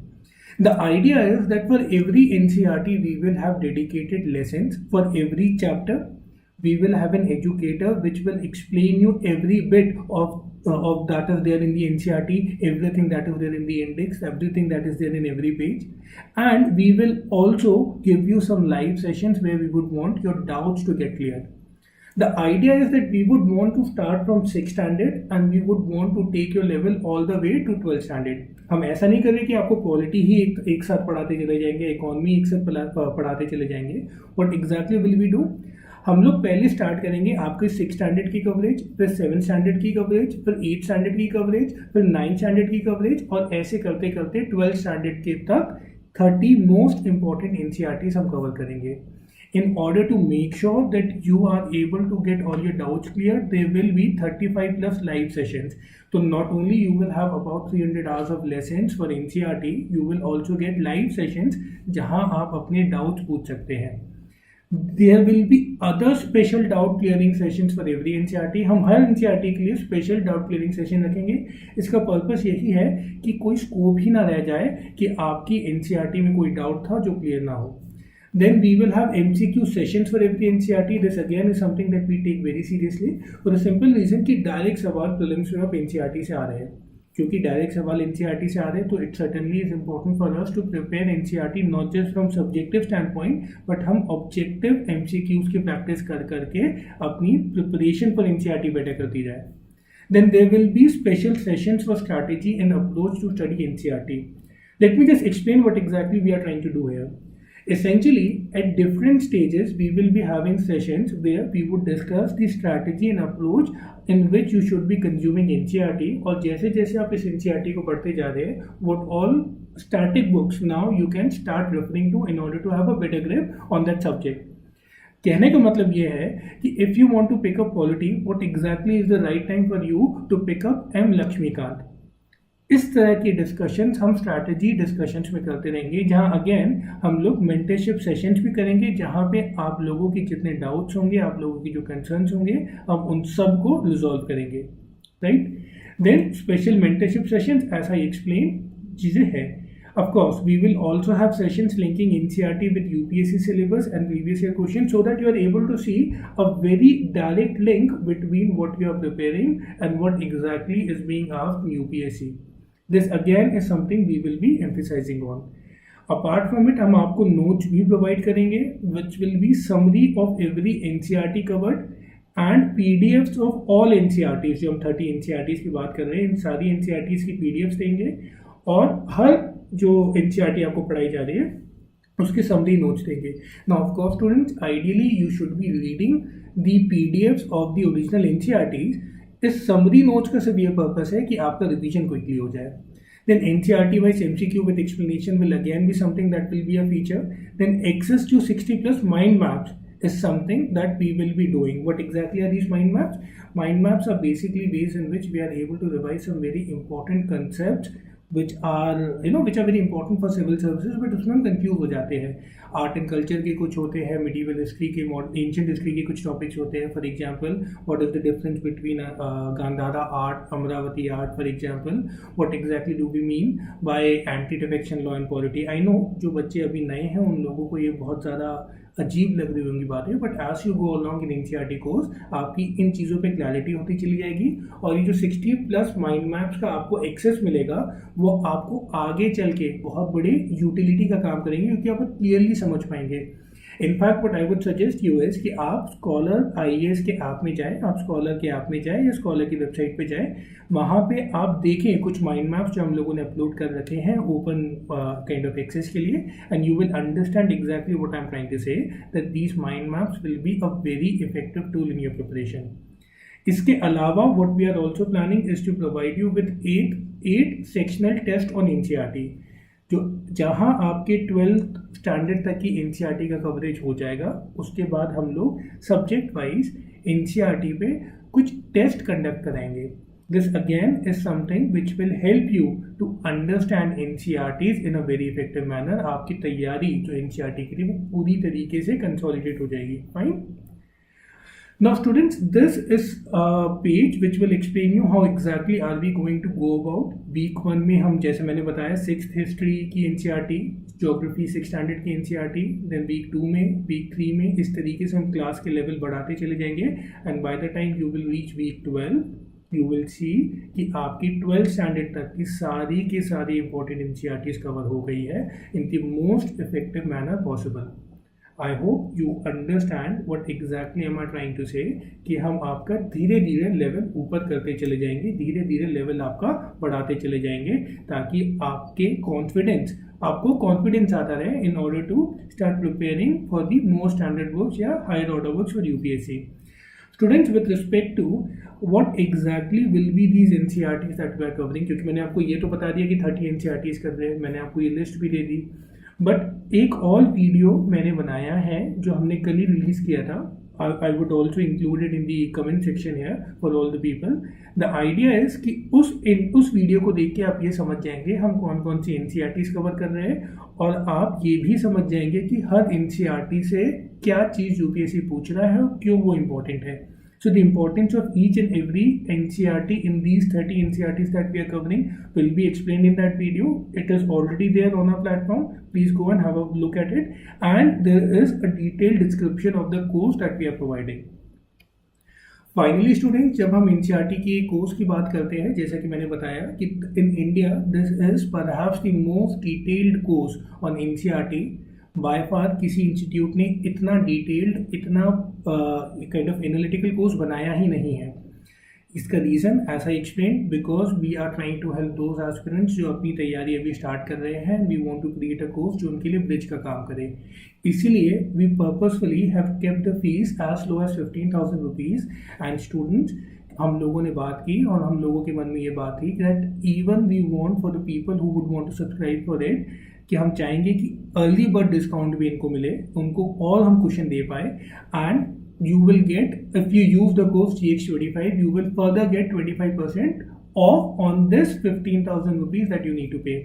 The idea is that for every NCERT, we will have dedicated lessons for every chapter, We will have an educator which will explain you every bit of that is there in the NCERT, everything that is there in the index, everything that is there in every page. And we will also give you some live sessions where we would want your doubts to get cleared. The idea is that we would want to start from 6th standard and we would want to take your level all the way to 12th standard. हम ऐसा नहीं कर रहे कि आपको polity ही एक साथ पढ़ाते चले जाएंगे, इकोनॉमी एक साथ पढ़ाते चले जाएंगे. What exactly will we do? हम लोग पहले स्टार्ट करेंगे आपके 6th स्टैंडर्ड की कवरेज, फिर 7th स्टैंडर्ड की कवरेज, फिर 8th स्टैंडर्ड की कवरेज, फिर 9th स्टैंडर्ड की कवरेज, और ऐसे करते करते 12th स्टैंडर्ड के तक 30 मोस्ट इंपॉर्टेंट NCERTs हम कवर करेंगे. In order to make sure that you are able to get all your doubts cleared, there will be 35 plus live sessions. So not only you will have about 300 hours of lessons for NCERT, you will also get live sessions जहां आप अपने doubts पूछ सकते हैं. There will be other special doubt clearing sessions for every NCERT. हम हर NCERT के लिए special doubt clearing session रखेंगे. इसका पर्पस यही है कि कोई स्कोप ही ना रह जाए कि आपकी NCERT में कोई डाउट था जो क्लियर ना हो. Then we will have MCQ sessions for every NCERT. This again is something that we take very seriously for a simple reason कि डायरेक्ट सवाल प्रीलिम्स में आप NCERT से आ रहे हैं. क्योंकि डायरेक्ट सवाल NCERT से आ रहे हैं तो it certainly is important for us to prepare NCERT not just from subjective stand point but हम ऑब्जेक्टिव MCQs की प्रैक्टिस कर करके अपनी प्रिपरेशन फॉर NCERT बेटर करती जाए. Then there will be special sessions for strategy and approach to study NCERT. Let me just explain what exactly we are trying to do here. Essentially, at different stages, we will be having sessions where we would discuss the strategy and approach in which you should be consuming NCERT. और जैसे जैसे आप इस NCERT को पढ़ते जा रहे हैं, what all static books now you can start referring to in order to have a better grip on that subject. कहने का मतलब ये है कि if you want to pick up polity, what exactly is the right time for you to pick up M. Lakshmikant? इस तरह की discussions हम स्ट्रैटेजी डिस्कशंस में करते रहेंगे, जहां अगेन हम लोग मेंटरशिप सेशंस भी करेंगे, जहां पे आप लोगों की जितने डाउट्स होंगे, आप लोगों की जो कंसर्न्स होंगे, हम उन सब को रिजॉल्व करेंगे. Right? Then special mentorship sessions, ऐसा ही एक्सप्लेन चीज़ें हैं. Of course, we will also have sessions linking NCERT with UPSC syllabus and previous year questions so that you are able to see a very direct link between what you are preparing and what exactly is being asked in UPSC. This again is something we will be emphasizing on. Apart from it, हम आपको notes भी provide करेंगे, which will be summary of every NCERT covered and PDFs of all NCERTs. जो हम 30 NCERTs की बात कर रहे हैं, इन सारी NCERTs की PDFs देंगे और हर जो NCERT आपको पढ़ाई जा रही है उसके summary notes देंगे. Now of course students, ideally you should be reading the PDFs of the original NCERTs. इस समरी नोट्स का सिर्फ ये पर्पस है कि आपका रिवीजन क्विकली हो जाए. Then NCERT wise MCQ with explanation will again be something that will be a feature. Then access to 60 plus mind maps is something that we will be doing. What exactly are these mind maps? Mind maps are basically ways in which we are able to revise some very important concepts which are very important for civil services, but उसमें हम confuse हो जाते हैं. Art and culture के कुछ होते हैं, medieval history के, एंशियंट हिस्ट्री के कुछ टॉपिक्स होते हैं. For example, what is the difference between Gandhara art, Amaravati art. For example, what exactly do we mean by anti defection law and polity. I know जो बच्चे अभी नए हैं उन लोगों को ये बहुत ज़्यादा अजीब लग रही होंगी बातें, but as you go along in NCERT course आपकी इन चीज़ों पे क्लैरिटी होती चली जाएगी. और ये जो 60 प्लस माइंड मैप्स का आपको एक्सेस मिलेगा वो आपको आगे चल के बहुत बड़ी यूटिलिटी का काम करेंगे, क्योंकि आप क्लियरली समझ पाएंगे. In fact what I would suggest you is कि आप स्कॉलर IAS के ऐप में जाएं, आप स्कॉलर के ऐप में जाएं या स्कॉलर की वेबसाइट पे जाएं. वहाँ पे आप देखें कुछ माइंड मैप्स जो हम लोगों ने अपलोड कर रखे हैं ओपन काइंड ऑफ एक्सेस के लिए, and you will understand exactly what I am trying to say, that these mind maps will be a very effective tool in your preparation. इसके अलावा what we are also planning is to provide you with 8 sectional test on NCERT, जो जहां आपके 12th standard तक की NCERT का coverage हो जाएगा. उसके बाद हम लोग सब्जेक्ट वाइज NCERT पे कुछ टेस्ट कंडक्ट कराएंगे. This again is something which will help you to understand NCERTs in a very effective manner. आपकी तैयारी जो NCERT के लिए वो पूरी तरीके से कंसोलिडेट हो जाएगी. Fine. Now students, this is a page which will explain you how exactly are we going to go about. week 1 में हम जैसे मैंने बताया 6th हिस्ट्री की एनसीईआरटी, ज्योग्राफी 6th स्टैंडर्ड की एनसीईआरटी, देन week 2 में, week 3 में, इस तरीके से हम क्लास के लेवल बढ़ाते चले जाएंगे and bye the time you will reach week 12 you will सी कि आपकी 12th स्टैंडर्ड तक की सारी के सारी इंपॉर्टेंट एनसीईआरटीज कवर हो गई है in the most effective manner possible. I hope you understand what exactly am I trying to say कि हम आपका धीरे धीरे लेवल ऊपर करते चले जाएंगे, धीरे धीरे लेवल आपका बढ़ाते चले जाएंगे ताकि आपको कॉन्फिडेंस आता रहे in order to start preparing for the more standard books या higher order books for UPSC. Students, with respect to what exactly will be these NCERTs that we are covering, क्योंकि मैंने आपको ये तो बता दिया कि 30 NCERTs कर रहे हैं, मैंने आपको ये लिस्ट भी दे दी, बट एक और वीडियो मैंने बनाया है जो हमने कल ही रिलीज़ किया था. I would also include it in the comment section here for all the people. The idea is कि उस वीडियो को देख के आप ये समझ जाएंगे हम कौन कौन सी NCERTs कवर कर रहे हैं और आप ये भी समझ जाएंगे कि हर NCERT से क्या चीज़ UPSC पूछ रहा है और क्यों वो इम्पोर्टेंट है. So the importance of each and every NCERT in these 30 NCERTs that we are covering will be explained in that video. It is already there on our platform. Please go and have a look at it. And there is a detailed description of the course that we are providing. Finally students, जब हम NCERT के course की बात करते हैं, जैसा कि मैंने बताया कि in India this is perhaps the most detailed course on NCERT. By far किसी इंस्टीट्यूट ने इतना डिटेल्ड, इतना काइंड ऑफ एनालिटिकल कोर्स बनाया ही नहीं है. इसका रीज़न ऐसा explain because we are trying to help those aspirants जो अपनी तैयारी अभी स्टार्ट कर रहे हैं. We want to create a course जो उनके लिए ब्रिज का काम करे. इसीलिए we purposefully have kept the fees as low as 15,000 rupees. And students, हम लोगों ने बात की और हम लोगों के मन में ये बात थी that even we want for the people who would want to subscribe for it कि हम चाहेंगे कि अर्ली बर्ड डिस्काउंट भी इनको मिले, उनको और हम क्वेश्चन दे पाए. And you will get, if you use the course GX25 you will further get 25% off on this 15,000 rupees that you need to pay.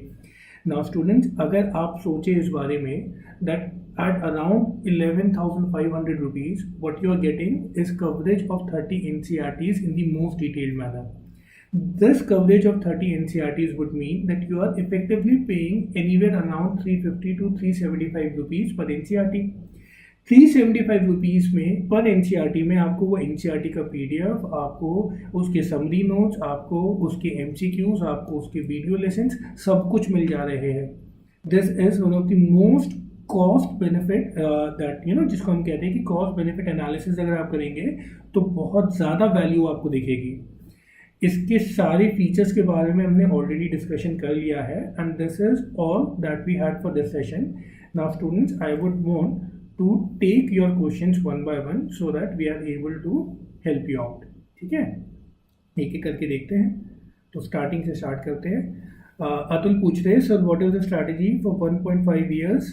Now students, अगर आप सोचे इस बारे में that at around 11,500 rupees what you are getting is coverage of 30 NCERTs in the most detailed manner. This coverage of 30 NCERTs would mean that you are effectively paying anywhere around 350 to 375 rupees per NCERT. 375 rupees में पर NCERT में आपको वो NCERT का PDF, आपको उसके summary notes, आपको उसके MCQs, आपको उसके वीडियो लेसन्स सब कुछ मिल जा रहे हैं. This is one of the most cost benefit that जिसको हम कहते हैं कि कॉस्ट बेनिफिट एनालिसिस अगर आप करेंगे तो बहुत ज़्यादा वैल्यू आपको दिखेगी. इसके सारे फीचर्स के बारे में हमने ऑलरेडी डिस्कशन कर लिया है and this is all that we had for this session. Now students, I would want to take your questions one by one so that we are able to help you out. ठीक है, एक एक करके देखते हैं. तो starting से start करते हैं. अतुल पूछ रहे हैं sir what is the strategy for 1.5 years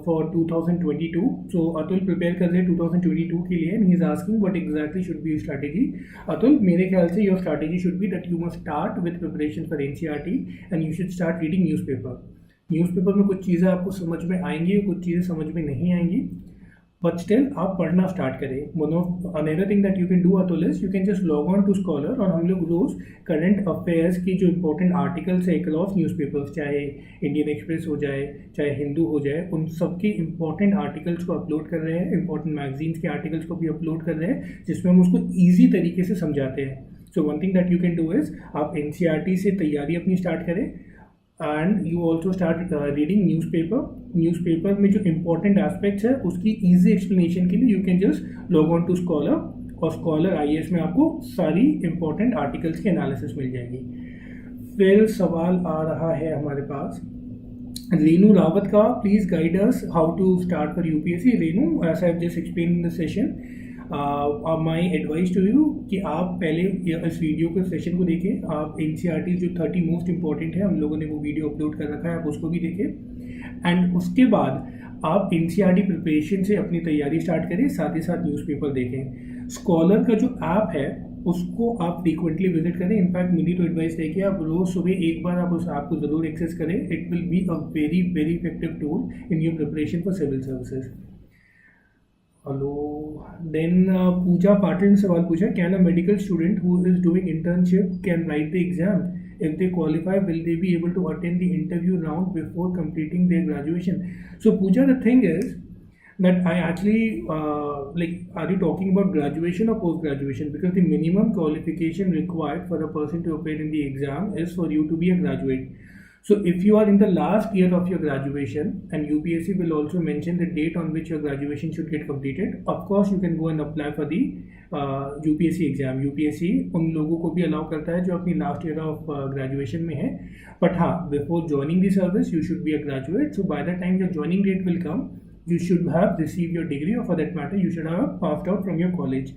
for 2022. So Atul prepare कर रहे हैं 2022 के लिए and he is asking what exactly should B strategy. Atul, मेरे ख्याल से your strategy should be that you must start with preparation for NCERT and you should start reading newspaper में कुछ चीज़ें आपको समझ में आएंगी, कुछ चीज़ें समझ में नहीं आएंगी, बट स्टिल आप पढ़ना स्टार्ट करें. One of another thing that you can do Atul is you can just log on to Skholar और हम लोग रोज़ करंट अफेयर्स की जो इंपॉर्टेंट आर्टिकल्स है अक्रॉस न्यूज़पेपर्स, चाहे इंडियन एक्सप्रेस हो जाए, चाहे हिंदू हो जाए, उन सबके इंपॉर्टेंट आर्टिकल्स को अपलोड कर रहे हैं, इंपॉर्टेंट मैगजीन्स के आर्टिकल्स को भी अपलोड कर रहे हैं जिसमें हम उसको ईजी तरीके से समझाते हैं. So one thing that you can do is आप NCERT से तैयारी अपनी स्टार्ट करें and you also start reading newspaper में जो इंपॉर्टेंट एस्पेक्ट्स है उसकी ईजी एक्सप्लेनेशन के लिए you can just log on to Skholar और स्कॉलर IAS में आपको सारी इंपॉर्टेंट आर्टिकल्स की एनालिसिस मिल जाएगी. फिर सवाल आ रहा है हमारे पास रेनू रावत का. Please guide us how to start for UPSC. Renu, as I have just explain in the session, my advice to you कि आप पहले इस वीडियो के सेशन को देखें. आप NCERT जो 30 मोस्ट इंपॉर्टेंट है, हम लोगों ने वो वीडियो अपलोड कर रखा है, आप उसको भी देखें एंड उसके बाद आप NCERT प्रिपरेशन से अपनी तैयारी स्टार्ट करें, साथ ही साथ न्यूज़पेपर देखें. स्कॉलर का जो ऐप है उसको आप फ्रीक्वेंटली विजिट करें. इनफैक्ट मेरी तो एडवाइस है कि आप रोज़ सुबह एक बार आप उस ऐप को ज़रूर एक्सेस करें. It will be a very effective tool in your preparation for civil services. Hello then Pooja Patil ने सवाल पूछा, can a medical student who is doing internship can write the exam? If they qualify, will they be able to attend the interview round before completing their graduation? So Pooja, the thing is that I actually like, are you talking about graduation or post graduation? Because the minimum qualification required for a person to appear in the exam is for you to be a graduate. So if you are in the last year of your graduation, and UPSC will also mention the date on which your graduation should get completed, of course you can go and apply for the UPSC exam. UPSC उन लोगों को भी allow करता है जो अपनी last year of graduation में है. बट हाँ, before joining the service you should be a graduate. So by the time your joining date will come, you should have received your degree, or for that matter you should have passed out from your college.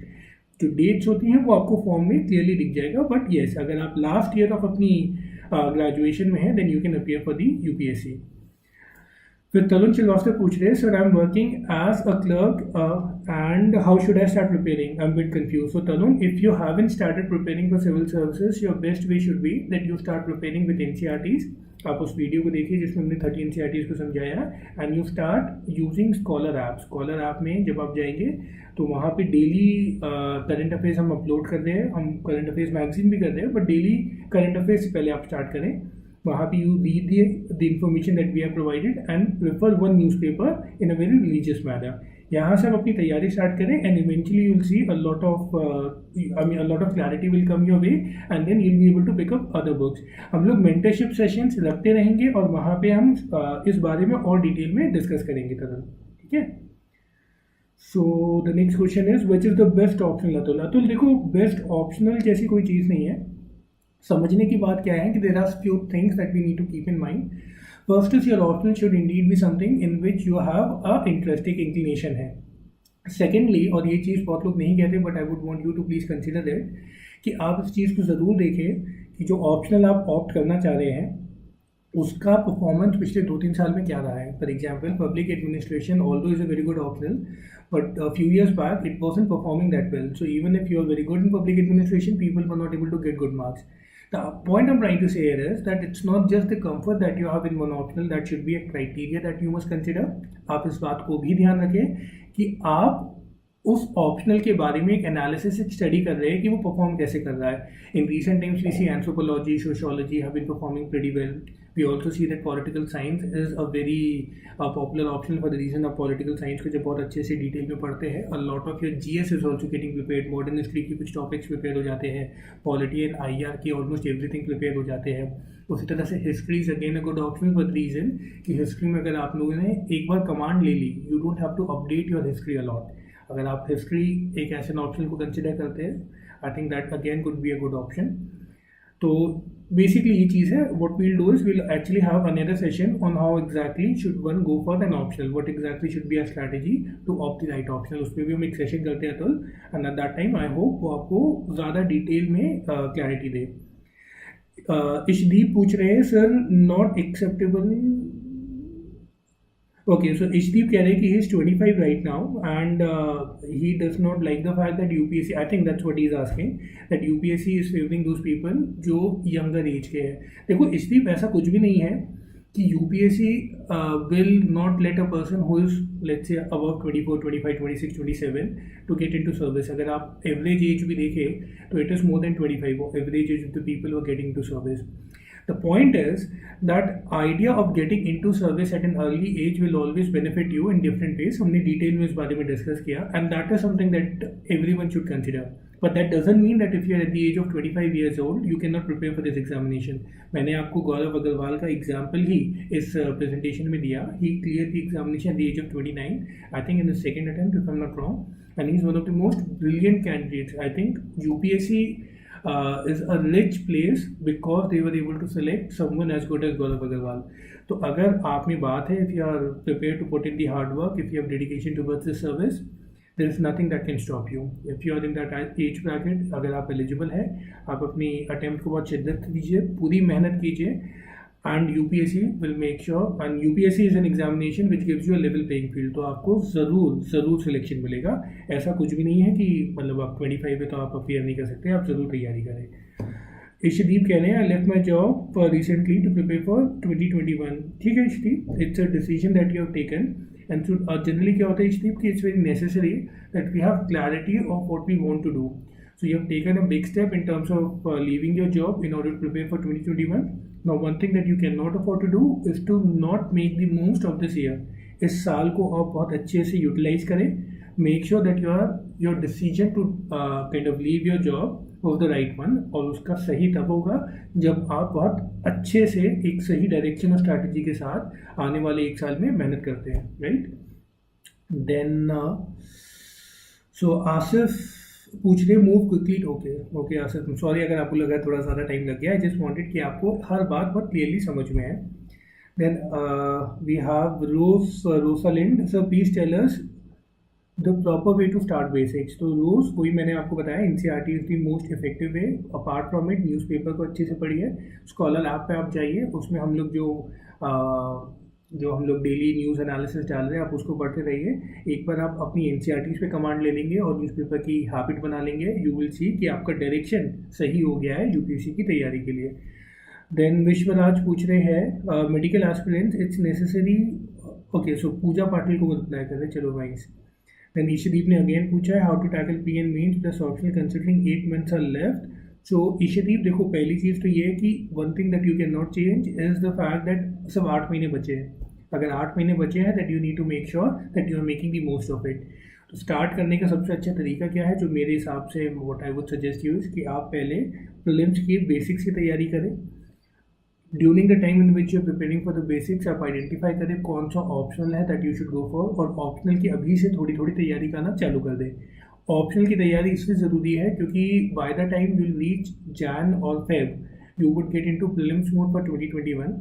जो dates होती हैं वो आपको form में clearly दिख जाएगा. But yes, अगर आप लास्ट ईयर ऑफ अपनी ग्रेजुएशन में है, then you can appear for the UPSC. फिर तरुण श्रीवास्तव पूछ रहे हैं, sir I am working as a clerk and how should I start preparing? I am bit confuse. So Tarun, if you haven't started preparing for civil services, your best way should be that you start preparing with NCERTs. आप उस video को देखिए जिसमें हमने 30 NCERTs को समझाया है. And you start using scholar app. Scholar app में जब आप जाएंगे तो वहाँ पे डेली करंट अफेयर्स हम अपलोड कर रहे हैं. हम करंट अफेयर्स मैगजीन भी कर रहे हैं, बट डेली करंट अफेयर्स से पहले आप स्टार्ट करें. वहाँ पे you read the information that we have provided and prefer one newspaper in a very religious manner. यहाँ से आप अपनी तैयारी स्टार्ट करें and eventually you will see a lot of clarity will come your way and then you will be able to pick up other books. हम लोग mentorship sessions रखते रहेंगे और वहाँ पे हम इस बारे में और डिटेल में डिस्कस करेंगे तरह. ठीक है. So the next question is, which is the best optional? Atul देखो, बेस्ट ऑप्शनल जैसी कोई चीज़ नहीं है. समझने की बात क्या है कि there are few things that we need to keep in mind. First is, your optional should indeed be something in which you have a interesting inclination है. सेकेंडली, और ये चीज़ बहुत लोग नहीं कहते but I would want you to please consider it, कि आप इस चीज़ को ज़रूर देखें कि जो ऑप्शनल आप ऑप्ट करना चाह रहे हैं उसका परफॉर्मेंस पिछले 2-3 साल में क्या रहा है. For example, public administration although is a very good optional, but a few years back it wasn't performing that well. So even if you are very good in public administration, people were not able to get good marks. The point I'm trying to say here is that it's not just the comfort that you have in one optional that should be a criteria that you must consider. आप इस बात को भी ध्यान रखें कि आप उस ऑप्शनल के बारे में एक एनालिसिस, एक स्टडी कर रहे हैं कि वो परफॉर्म कैसे कर रहा है. In recent times we see anthropology, sociology have been performing pretty well. We also see that political science is a very popular option for the reason of political science को जब बहुत अच्छे से डिटेल में पढ़ते हैं. A lot of your GS is also getting prepared. Modern history की कुछ टॉपिक्स प्रिपेयर हो जाते हैं. पॉलिटी एंड IR की ऑलमोस्ट एवरीथिंग प्रिपेयर हो जाते हैं. उसी तरह से history is again a good option for the reason कि हिस्ट्री में अगर आप लोगों ने एक बार कमांड ले ली, you don't have to update your history a lot. अगर आप हिस्ट्री एक ऐसे ऑप्शन को कंसिडर करते हैं, I think that again could be a good option. तो बेसिकली ये चीज़ है. What we'll do is we'll actually have another session on how exactly should one go for an optional, what exactly should be a strategy to opt the right optional. उस पर भी हम एक session करते हैं. तो and at that time I hope वो आपको ज़्यादा डिटेल में क्लैरिटी दे. इशदीप पूछ रहे हैं, sir not acceptable. Okay, so Ishdeep कह रहे हैं कि he is 25 right now and he does not like the fact that UPSC, I think that's what he is asking, that UPSC is favoring those people जो younger age के हैं. देखो Ishdeep, ऐसा कुछ भी नहीं है कि UPSC will not let a person who is let's say above 24, 25, 26, 27 to get into service. अगर आप average age भी देखें तो it is more than 25, average age of the people who are getting into service. The point is that idea of getting into service at an early age will always benefit you in different ways. हमने detail में इस बारे में discuss किया and that is something that everyone should consider. But that doesn't mean that if you are at the age of 25 years old, you cannot prepare for this examination. मैंने आपको गौरव अग्रवाल का example ही इस presentation में दिया. He cleared the examination at the age of 29, I think in the second attempt if I'm not wrong, and he's one of the most brilliant candidates. I think UPSC is a rich place because they were able to select someone as good as Gaurav Agarwal. तो अगर आप में बात है, if you are prepared to put in the hard work, if you have dedication towards this service, there is nothing that can stop you. If you are in that age bracket, अगर आप eligible है, आप अपनी attempt को बहुत शिद्दत दीजिए, पूरी मेहनत कीजिए, and UPSC will make sure, and UPSC is an examination which gives you a level playing field. तो आपको ज़रूर सिलेक्शन मिलेगा. ऐसा कुछ भी नहीं है कि मतलब आप 25 है तो आप अपेयर नहीं कर सकते. आप ज़रूर तैयारी करें. इशदीप कह रहे हैं, I left my job recently to prepare for 2021. ठीक है Ishdeep, it's a decision that you have taken and generally क्या होता है इस कि it's very necessary that we have clarity of what we want to do. So you have taken a big step in terms of leaving your job in order to prepare for 2021. Now one thing that you cannot afford to do is to not make the most of this year. इस साल को आप बहुत अच्छे से utilize करें. Make sure that your decision to kind of leave your job was the right one, और उसका सही तब होगा जब आप बहुत अच्छे से एक सही डायरेक्शन और स्ट्रैटेजी के साथ आने वाले एक साल में मेहनत करते हैं, राइट. देन सो आसिफ पूछ रहे move quickly. Okay Asif, sorry अगर आपको लगा थोड़ा ज़्यादा टाइम लग गया. आई जस्ट वांटेड कि आपको हर बात बहुत क्लियरली समझ में है. Then we have Rosalind. Sir please tell us the proper way to start basics. तो रोज वही मैंने आपको बताया, NCERT is the most effective way. Apart from it newspaper को अच्छे से पढ़िए. स्कॉलर ऐप पे आप जाइए, उसमें हम लोग जो हम लोग डेली न्यूज़ एनालिसिस डाल रहे हैं आप उसको पढ़ते रहिए. एक बार आप अपनी NCERTs पे कमांड ले लेंगे और न्यूज़पेपर की हैबिट बना लेंगे, यू विल सी कि आपका डायरेक्शन सही हो गया है UPSC की तैयारी के लिए. देन विश्वराज पूछ रहे हैं medical aspirants it's necessary. Okay, so Pooja Patil को रिप्लाई कर रहे हैं. चलो भाई. देन ईशदीप ने अगेन पूछा है how to tackle PN mains plus optional considering 8 months are left. So Ishdeep देखो, पहली चीज़ तो ये है कि one thing that you can not change is the fact that सिर्फ 8 महीने बचे हैं. अगर 8 महीने बचे हैं that you need to make sure that you are making the most of it. तो स्टार्ट करने का सबसे अच्छा तरीका क्या है, जो मेरे हिसाब से what I would suggest you is कि आप पहले प्रीलिम्स की बेसिक्स की तैयारी करें. During the time in which you are preparing for the basics आप आइडेंटिफाई करें कौन सा ऑप्शनल है that you should go for, और ऑप्शनल की अभी से थोड़ी थोड़ी तैयारी करना चालू कर दें. ऑप्शनल की तैयारी इसलिए ज़रूरी है क्योंकि by the time you reach Jan और Feb you would get into prelims mode for 2021,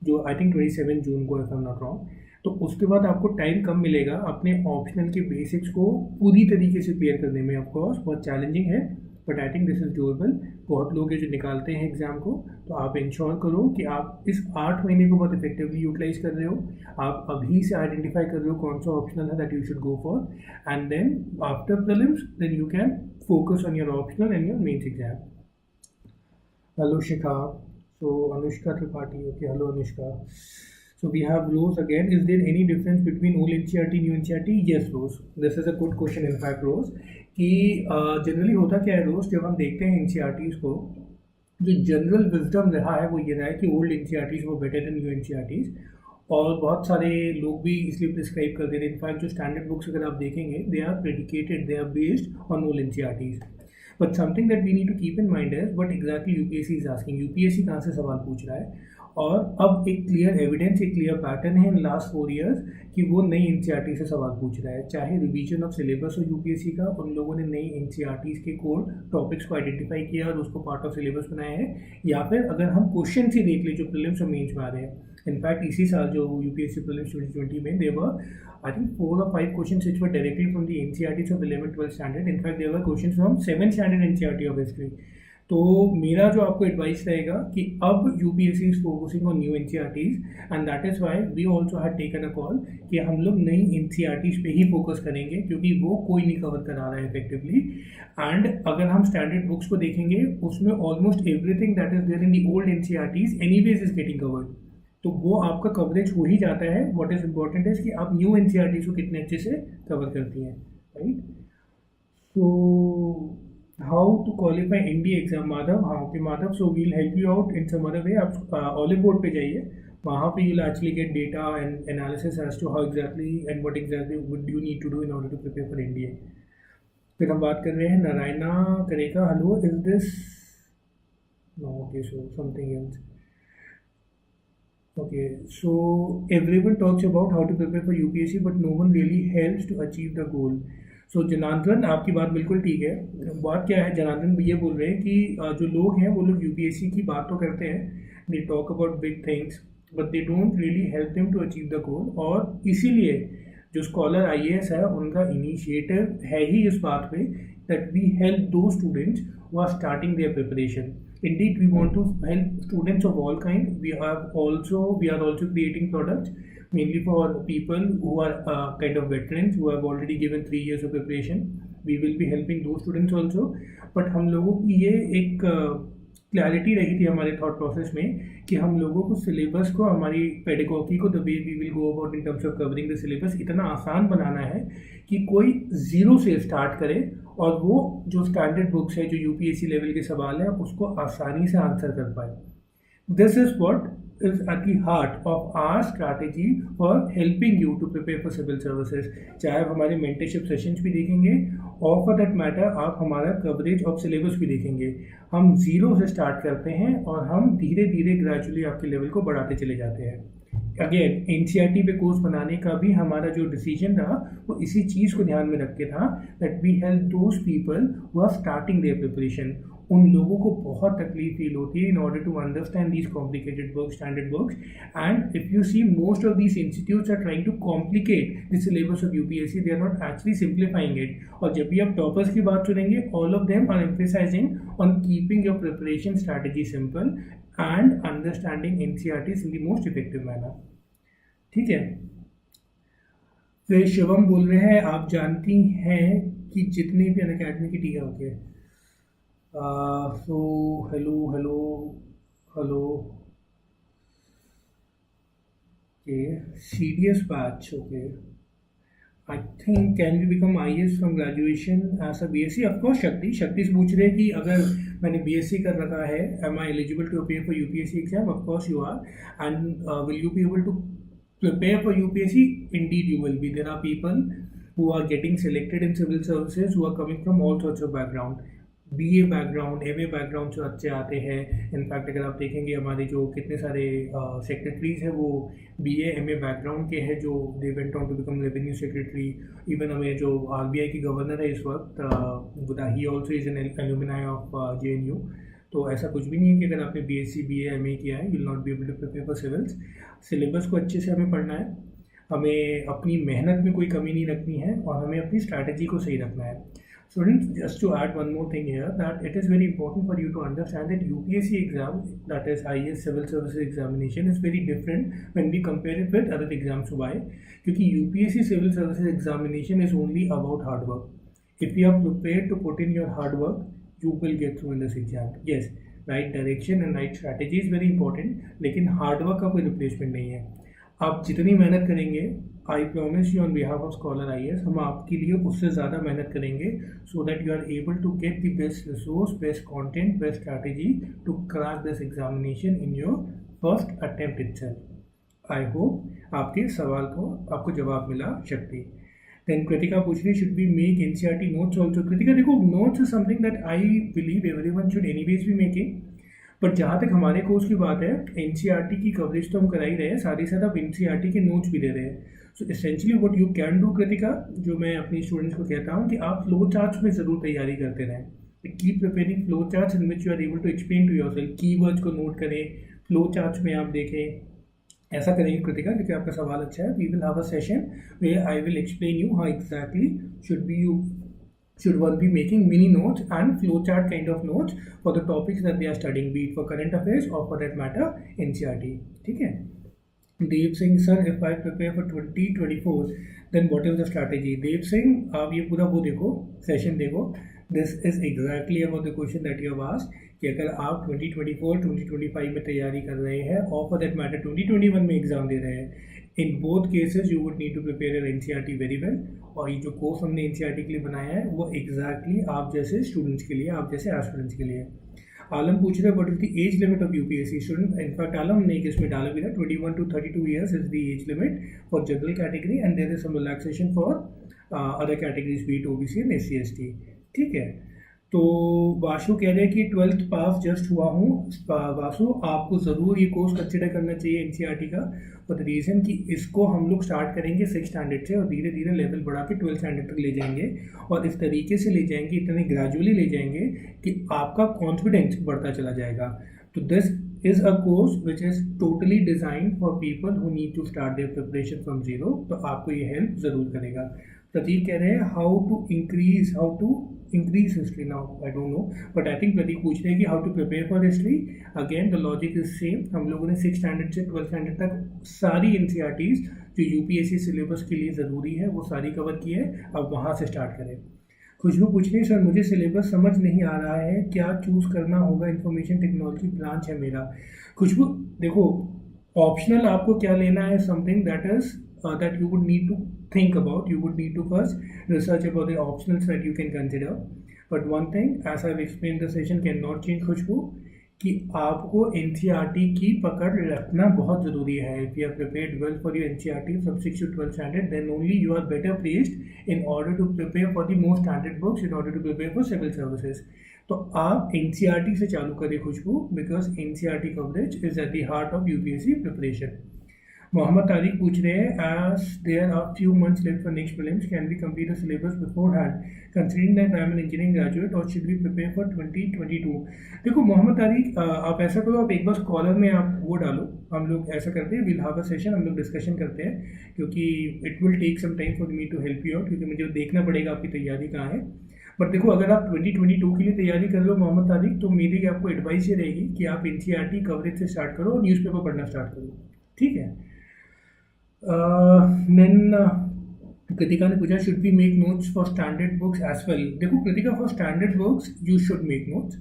जो आई थिंक 27 जून को, if I am not wrong. तो उसके बाद आपको टाइम कम मिलेगा अपने ऑप्शनल के बेसिक्स को पूरी तरीके से क्लियर करने में. ऑफकोर्स बहुत चैलेंजिंग है, but I think this is doable. बहुत लोग हैं जो निकालते हैं एग्जाम को. तो आप इंश्योर करो कि आप इस 8 महीने को बहुत इफेक्टिवली यूटिलाइज कर रहे हो. आप अभी से आइडेंटिफाई कर रहे हो कौन सा ऑप्शनल है that you should go for, and then after prelims then you can focus on your optional and your mains exam. Hello Shikha. So Anushka Tripathi. Okay, hello Anushka. So we have Rose again. Is there any difference between old NCERT, new NCERT? Yes, Rose. This is a good question in fact, Rose. कि generally होता क्या है Rose, जब हम देखते हैं NCERTs को, जो जनरल विजडम रहा है वो ये रहा है कि ओल्ड NCERTs वो बेटर देन न्यू NCERTs, और बहुत सारे लोग भी इसलिए प्रिस्क्राइब कर दे रहे हैं. इनफैक्ट जो स्टैंडर्ड बुक्स अगर आप देखेंगे they are predicated, they are based on old NCERTs. But something that we need to keep in mind है what exactly UPSC is asking. UPSC कहाँ से सवाल पूछ रहा है, और अब एक क्लियर एविडेंस, एक क्लियर पैटर्न है इन लास्ट 4 ईयर्स कि वो नई NCERT से सवाल पूछ रहा है. चाहे रिवीजन ऑफ सिलेबस हो UPSC का, उन लोगों ने नई NCERTs के कोर टॉपिक्स को आइडेंटिफाई किया और उसको पार्ट ऑफ सिलेबस बनाया है, या फिर अगर हम क्वेश्चन ही देख ले जो प्रीलिम्स और मेंस में आ रहे हैं. इनफैक्ट इसी साल जो UPSC प्रीलिम्स 2020 में देवर I think 4 or 5 questions which were directly from the NCERTs of 11th 12th standard. In fact, there were questions from 7th standard NCERT of history. तो मेरा जो आपको एडवाइस रहेगा कि अब UPSC is focusing on new NCERTs, and that is why we also had taken a call कि हम लोग नई NCERTs पे ही फोकस करेंगे, क्योंकि वो कोई नहीं कवर करा रहा है इफेक्टिवली. एंड अगर हम स्टैंडर्ड बुक्स को देखेंगे उसमें almost everything that is there in the old NCERTs anyways is getting covered. तो वो आपका कवरेज हो ही जाता है. व्हाट इज इम्पॉर्टेंट है कि आप न्यू NCERTs को कितने अच्छे से कवर करती हैं, right. So how to qualify NDA exam Madhav. हाँ okay Madhav, so we'll help you out in some other way. आप ऑलिव बोर्ड पे जाइए, वहाँ पे you will actually get data and analysis as to how exactly and what exactly would you need to do in order to prepare for NDA. फिर हम बात कर रहे हैं नारायणा करेगा. Hello, is this no okay, so something else. Okay, so everyone talks about how to prepare for UPSC, but no one really helps to achieve the goal. So Janardan, आपकी बात बिल्कुल ठीक है. बात क्या है, जनार्दन भी ये बोल रहे हैं कि जो लोग हैं वो लोग UPSC की बात तो करते हैं, they talk about big things, but they don't really help them to achieve the goal. और इसीलिए जो स्कॉलर IAS है उनका इनिशिएटिव है ही इस बात पे that we help those students who are starting their preparation. Indeed, we want to help students of all kind. We are also creating products mainly for people who are kind of veterans who have already given 3 years of preparation. We will be helping those students also. But हम लोगों की ये एक clarity रही थी हमारे thought process में कि हम लोगों को सिलेबस को, हमारी पेडागॉजी को, the way we will go about in terms of covering the syllabus इतना आसान बनाना है कि कोई ज़ीरो से स्टार्ट करे और वो जो स्टैंडर्ड बुक्स है, जो यूपीएससी लेवल के सवाल हैं, उसको आसानी से आंसर कर पाए। This is what is at the heart of our strategy for helping you to prepare for civil services। चाहे आप हमारे मेंटरशिप सेशंस भी देखेंगे और फॉर दैट मैटर आप हमारा कवरेज ऑफ सिलेबस भी देखेंगे। हम ज़ीरो से स्टार्ट करते हैं और हम धीरे धीरे ग्रेजुअली आपके लेवल को बढ़ाते चले जाते हैं। अगेन एनसीईआरटी पे कोर्स बनाने का भी हमारा जो डिसीजन रहा वो इसी चीज़ को ध्यान में रख के था, that we help those people who are starting their preparation. उन लोगों को बहुत तकलीफ फील होती है in order to understand these complicated books, standard books, and if you see most of these institutes are trying to complicate the syllabus of UPSC, they are not actually simplifying it. और जब भी आप toppers की बात सुनेंगे, all of them are emphasizing on keeping your preparation strategy simple and understanding NCERT in the most effective manner. ठीक है, फिर शिवम बोल रहे हैं आप जानती हैं कि जितने भी अनअकैडमी की टीका होते हैं, so hello hello hello okay, CDS batch, okay, I think can we become IAS from graduation as a BSc? Of course Shakti से पूछ रहे हैं कि अगर मैंने बीएससी कर रखा है, am I eligible to appear for UPSC exam? Of course you are, and will you be able to prepare for UPSC? Indeed you will be. There are people who are getting selected in civil services who are coming from all sorts of background, BA background, MA background से अच्छे आते हैं। In fact अगर आप देखेंगे हमारे जो कितने सारे सेक्रेटरीज हैं वो BA MA बैकग्राउंड के हैं, जो they went on to become revenue secretary. Even हमें जो RBI की गवर्नर है इस वक्त, he also is an alumni of JNU। तो ऐसा कुछ भी नहीं है कि अगर आपने BSc BA MA किया है, you will not be able to prepare for civils. Syllabus को अच्छे से हमें पढ़ना है, हमें अपनी मेहनत में कोई कमी नहीं रखनी है और हमें अपनी स्ट्रैटेजी को सही रखना है। Students, just to add one more thing here, that it is very important for you to understand that UPSC exam, that is IAS Civil Services Examination, is very different when we compare it with other exams. Why? क्योंकि UPSC Civil Services Examination is only about hard work. If you are prepared to put in your hard work, you will get through in this exam. Yes, right direction and right strategy is very important, लेकिन hard work का कोई replacement नहीं है। आप जितनी मेहनत करेंगे, I promise you on behalf of scholar IAS, हम आपके लिए उससे ज़्यादा मेहनत करेंगे, so that you are able to get the best resource, best content, best strategy to crack this examination in your first attempt itself. I hope आपके सवाल को आपको जवाब मिला। शक्ति। देन कृतिका पूछ रही, should be make NCERT notes also? Kritika देखो, notes is something that I believe everyone should anyways be making, पर जहाँ तक हमारे कोर्स की बात है, NCERT की कवरेज तो हम करा ही रहे हैं, साथ ही साथ आप NCERT के नोट्स भी दे रहे हैं। So essentially what you can do Kritika, जो मैं अपनी स्टूडेंट्स को कहता हूँ कि आप फ्लो चार्ट्स में ज़रूर तैयारी करते रहें। Keep preparing flow charts in which you are able to explain to yourself. Keywords को नोट करें, फ्लो चार्ट्स में आप देखें। ऐसा करेंगे कृतिका, क्योंकि आपका सवाल अच्छा है। We will have a session where I will explain you how exactly should one be making mini notes and flowchart kind of notes for the topics that they are studying, be it for current affairs or for that matter NCERT. ठीक है। Dev Singh sir, if I prepare for 2024 then what is the strategy? Dev Singh, आप ये पूरा वो देखो, session देखो। This is exactly about the question that you have asked, कि अगर आप 2024 2025 में तैयारी कर रहे हैं और for that matter 2021 में एग्जाम दे रहे हैं, in both cases you would need to prepare your NCERT very well. और ये जो कोर्स हमने NCERT के लिए बनाया है वो एग्जैक्टली आप जैसे स्टूडेंट्स के लिए, आप जैसे एस्पिरेंट्स के लिए। आलम पूछ रहे हैं what is the age limit of UPSC student? In fact Alam ने इसमें डाला भी था, 21 to 32 years is the age limit for general category and there is some relaxation for other categories, be it OBC and SC ST। ठीक है। तो वासु कह रहे हैं कि 12th पास जस्ट हुआ हूँ। वासु, आपको ज़रूर ये कोर्स कंसिडर करना चाहिए NCERT का, फॉर द रीज़न कि इसको हम लोग स्टार्ट करेंगे 6th स्टैंडर्ड से और धीरे धीरे लेवल बढ़ा के 12th स्टैंडर्ड तक ले जाएंगे, और इस तरीके से ले जाएंगे, इतने ग्रेजुअली ले जाएंगे कि आपका कॉन्फिडेंस बढ़ता चला जाएगा। तो this is a course which is totally designed for people who need to start their preparation from zero. तो आपको ये हेल्प ज़रूर करेगा। प्रतीक कह रहे हैं how to increase history now, I don't know, but I think Pratik पूछ रहे हैं कि how to prepare for history. Again the logic is same. हम लोगों ने 6th स्टैंडर्ड से 12th स्टैंडर्ड तक सारी NCERTs जो UPSC सिलेबस के लिए ज़रूरी है वो सारी कवर की है। अब वहाँ से स्टार्ट करें। खुशबू पूछ रही है सर मुझे सिलेबस समझ नहीं आ रहा है, क्या चूज़ करना होगा, इंफॉर्मेशन टेक्नोलॉजी ब्रांच है मेरा। खुशबू देखो, ऑप्शनल आपको क्या लेना है, something that is that you would need to think about. You would need to first research about the options that you can consider. But one thing, as I've explained, the session cannot change खुशबू, कि आपको NCERT की पकड़ रखना बहुत ज़रूरी है. If you are prepared well for your NCERT from 6 to 12 standard, then only you are better placed in order to prepare for the more standard books, in order to prepare for civil services. तो आप NCERT से चालू करें खुशबू, because NCERT coverage is at the heart of UPSC preparation. Mohammad Tariq पूछ रहे हैं as there are few months left for next prelims, can we complete the syllabus beforehand considering that I am an engineering graduate, or should we prepare for 2022? देखो मोहम्मद तारिक, आप ऐसा करो, आप एक बार scholar में आप वो डालो, हम लोग ऐसा करते हैं, विल हैव अ सेशन, हम लोग डिस्कशन करते हैं, क्योंकि it will take some time for me to help you out, क्योंकि मुझे देखना पड़ेगा आपकी तैयारी कहाँ है. बट देखो, अगर आप 2022 के लिए तैयारी कर लो मोहम्मद तारिक, तो मेरी आपको एडवाइस ये रहेगी कि आप NCERT कवरेज से स्टार्ट करो और न्यूज़पेपर पढ़ना स्टार्ट करो. ठीक है. देन कृतिका ने पूछा should be make notes for standard books as well. देखो Kritika, for standard books you should make notes.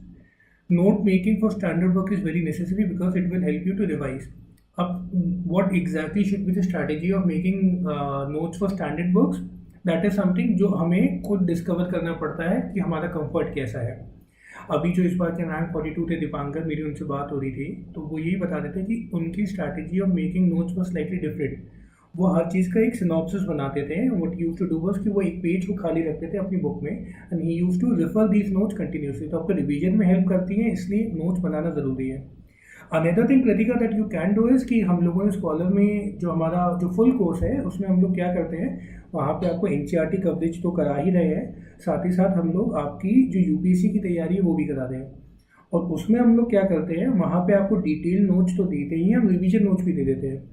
Note making for standard book is very necessary because it will help you to revise. अब what exactly should be the strategy of making notes for standard books, that is something जो हमें खुद discover करना पड़ता है कि हमारा comfort कैसा है. अभी जो इस बार के रैंक 42 थे दीपांकर, मेरी उनसे बात हो रही थी, तो वो यही बता रहे थे कि उनकी strategy of making notes was slightly different. वो हर चीज़ का एक सिनॉप्सिस बनाते थे. What used to do was कि वो एक पेज को खाली रखते थे अपनी बुक में, and he used to refer these notes continuously. तो आपको रिवीजन में हेल्प करती हैं, इसलिए नोट्स बनाना ज़रूरी है. Another thing Kritika that you can do is कि हम लोगों ने स्कॉलर में जो हमारा जो फुल कोर्स है उसमें हम लोग क्या करते हैं, वहाँ पे आपको NCERT कवरेज तो करा ही रहे हैं, साथ ही साथ हम लोग आपकी जो UPSC की तैयारी है वो भी करा रहे हैं. और उसमें हम लोग क्या करते हैं, वहाँ पे आपको डिटेल नोट्स तो देते ही हैं, हम रिवीजन नोट्स भी दे देते हैं.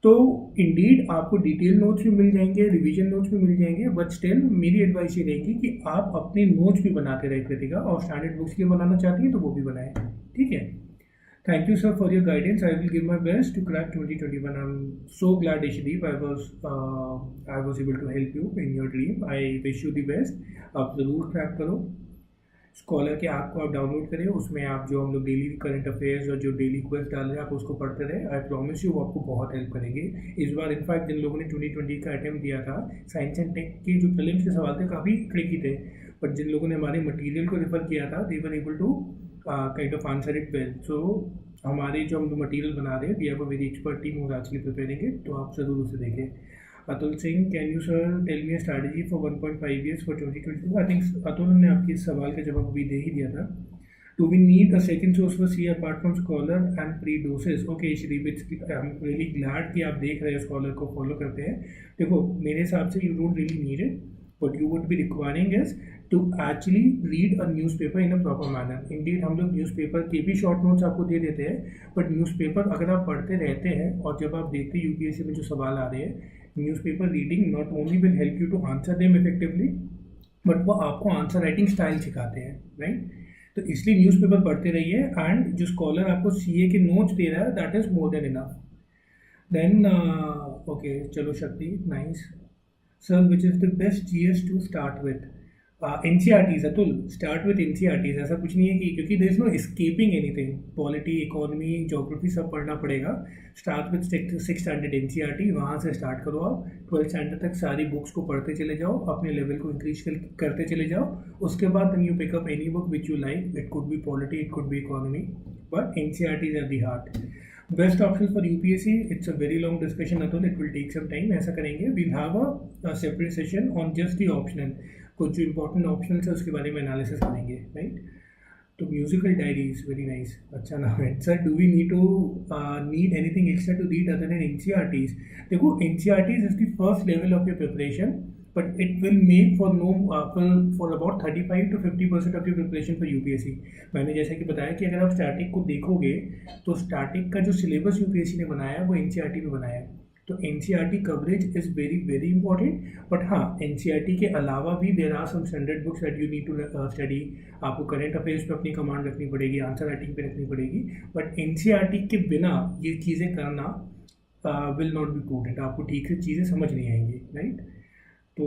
तो इंडीड आपको डिटेल नोट्स भी मिल जाएंगे, रिवीजन नोट्स भी मिल जाएंगे, बट स्टिल मेरी एडवाइस ये रहेगी कि आप अपने नोट्स भी बनाते रहे कृतिका, और स्टैंडर्ड बुक्स के लिए बनाना चाहती हैं तो वो भी बनाएं. ठीक है. Thank you, sir, for your guidance. I will give my best to crack 2021. I'm so glad, Ishdeep, I was able to help you in your dream. I wish you the best. आप ज़रूर crack करो. Scholar के app को आप download करें, उसमें आप जो हम लोग डेली करंट अफेयर्स और जो डेली क्विज डाल रहे हैं आप उसको पढ़ते रहे. आई प्रॉमिस यू वो आपको बहुत हेल्प करेंगे. इस बार इनफैक्ट जिन लोगों ने 2020 का अटैम्प्ट दिया था, साइंस एंड टेक के जो प्रीलिम्स के सवाल थे काफ़ी ट्रिकी थे, बट जिन लोगों ने हमारे मटीरियल को रेफर किया था, they were able to kind of answer it well. So हमारे जो हम मटीरियल बना रहे हैं, we have a very expert team who actually preparing it, तो आप ज़रूर उसे देखें. Atul Singh, can you sir tell me a strategy for 1.5 years for 2022? I think Atul ने आपके इस सवाल का जवाब भी दे ही दिया था. Do we need a second source for C apart from scholar and pre doses? Okay Shreep, I am really glad कि आप देख रहे हैं, स्कॉलर को फॉलो करते हैं. देखो मेरे हिसाब से you don't really need it. what you would be requiring is to actually read a newspaper in a proper manner. Indeed हम लोग न्यूज़पेपर के भी शॉर्ट नोट्स आपको दे देते हैं, बट न्यूज़पेपर अगर आप पढ़ते रहते हैं और जब आप देखते हैं UPSC में जो सवाल आ रहे हैं, newspaper reading not only will help you to answer them effectively, but वो आपको आंसर राइटिंग स्टाइल सिखाते हैं, राइट. तो इसलिए न्यूज़पेपर पढ़ते रहिए, एंड जो स्कॉलर आपको CA के नोट्स दे रहा है that is more than enough. Then okay चलो Shakti, nice. Sir, which is the best GS to start with? NCERTs. Atul, start with NCERTs. ऐसा कुछ नहीं है कि क्योंकि there is no escaping anything. Polity, economy, geography सब पढ़ना पड़ेगा. Start with 6th standard NCERT, वहाँ से start करो आप. 12th standard तक सारी बुक्स को पढ़ते चले जाओ, अपने लेवल को इंक्रीज करते चले जाओ. उसके बाद then you pick up any book which you like. It could be polity, it could be economy, but NCERTs are the heart. Best options for UPSC, it's a very long discussion Atul, it will take some time. ऐसा करेंगे, we'll have a separate session on just the optional. कुछ जो important options है उसके बारे में analysis करेंगे, right? तो musical diaries, very nice, अच्छा नाम है. Sir, do we need anything extra to read other than NCERTs? देखो NCERTs is the first level of your preparation, but it will make for about 35 to 50% of your preparation for UPSC. मैंने जैसे कि बताया कि अगर आप static को देखोगे तो स्टैटिक का जो सिलेबस UPSC ने बनाया है वो NCERT में बनाया है. तो NCERT coverage is very very important, but हाँ NCERT के अलावा भी there are some standard books that you need to study. आपको करंट अफेयर्स पे अपनी कमांड रखनी पड़ेगी, आंसर राइटिंग पे रखनी पड़ेगी, बट NCERT के बिना ये चीज़ें करना विल नॉट बी प्रूडेंट. आपको ठीक से चीज़ें समझ नहीं आएंगी, राइट. तो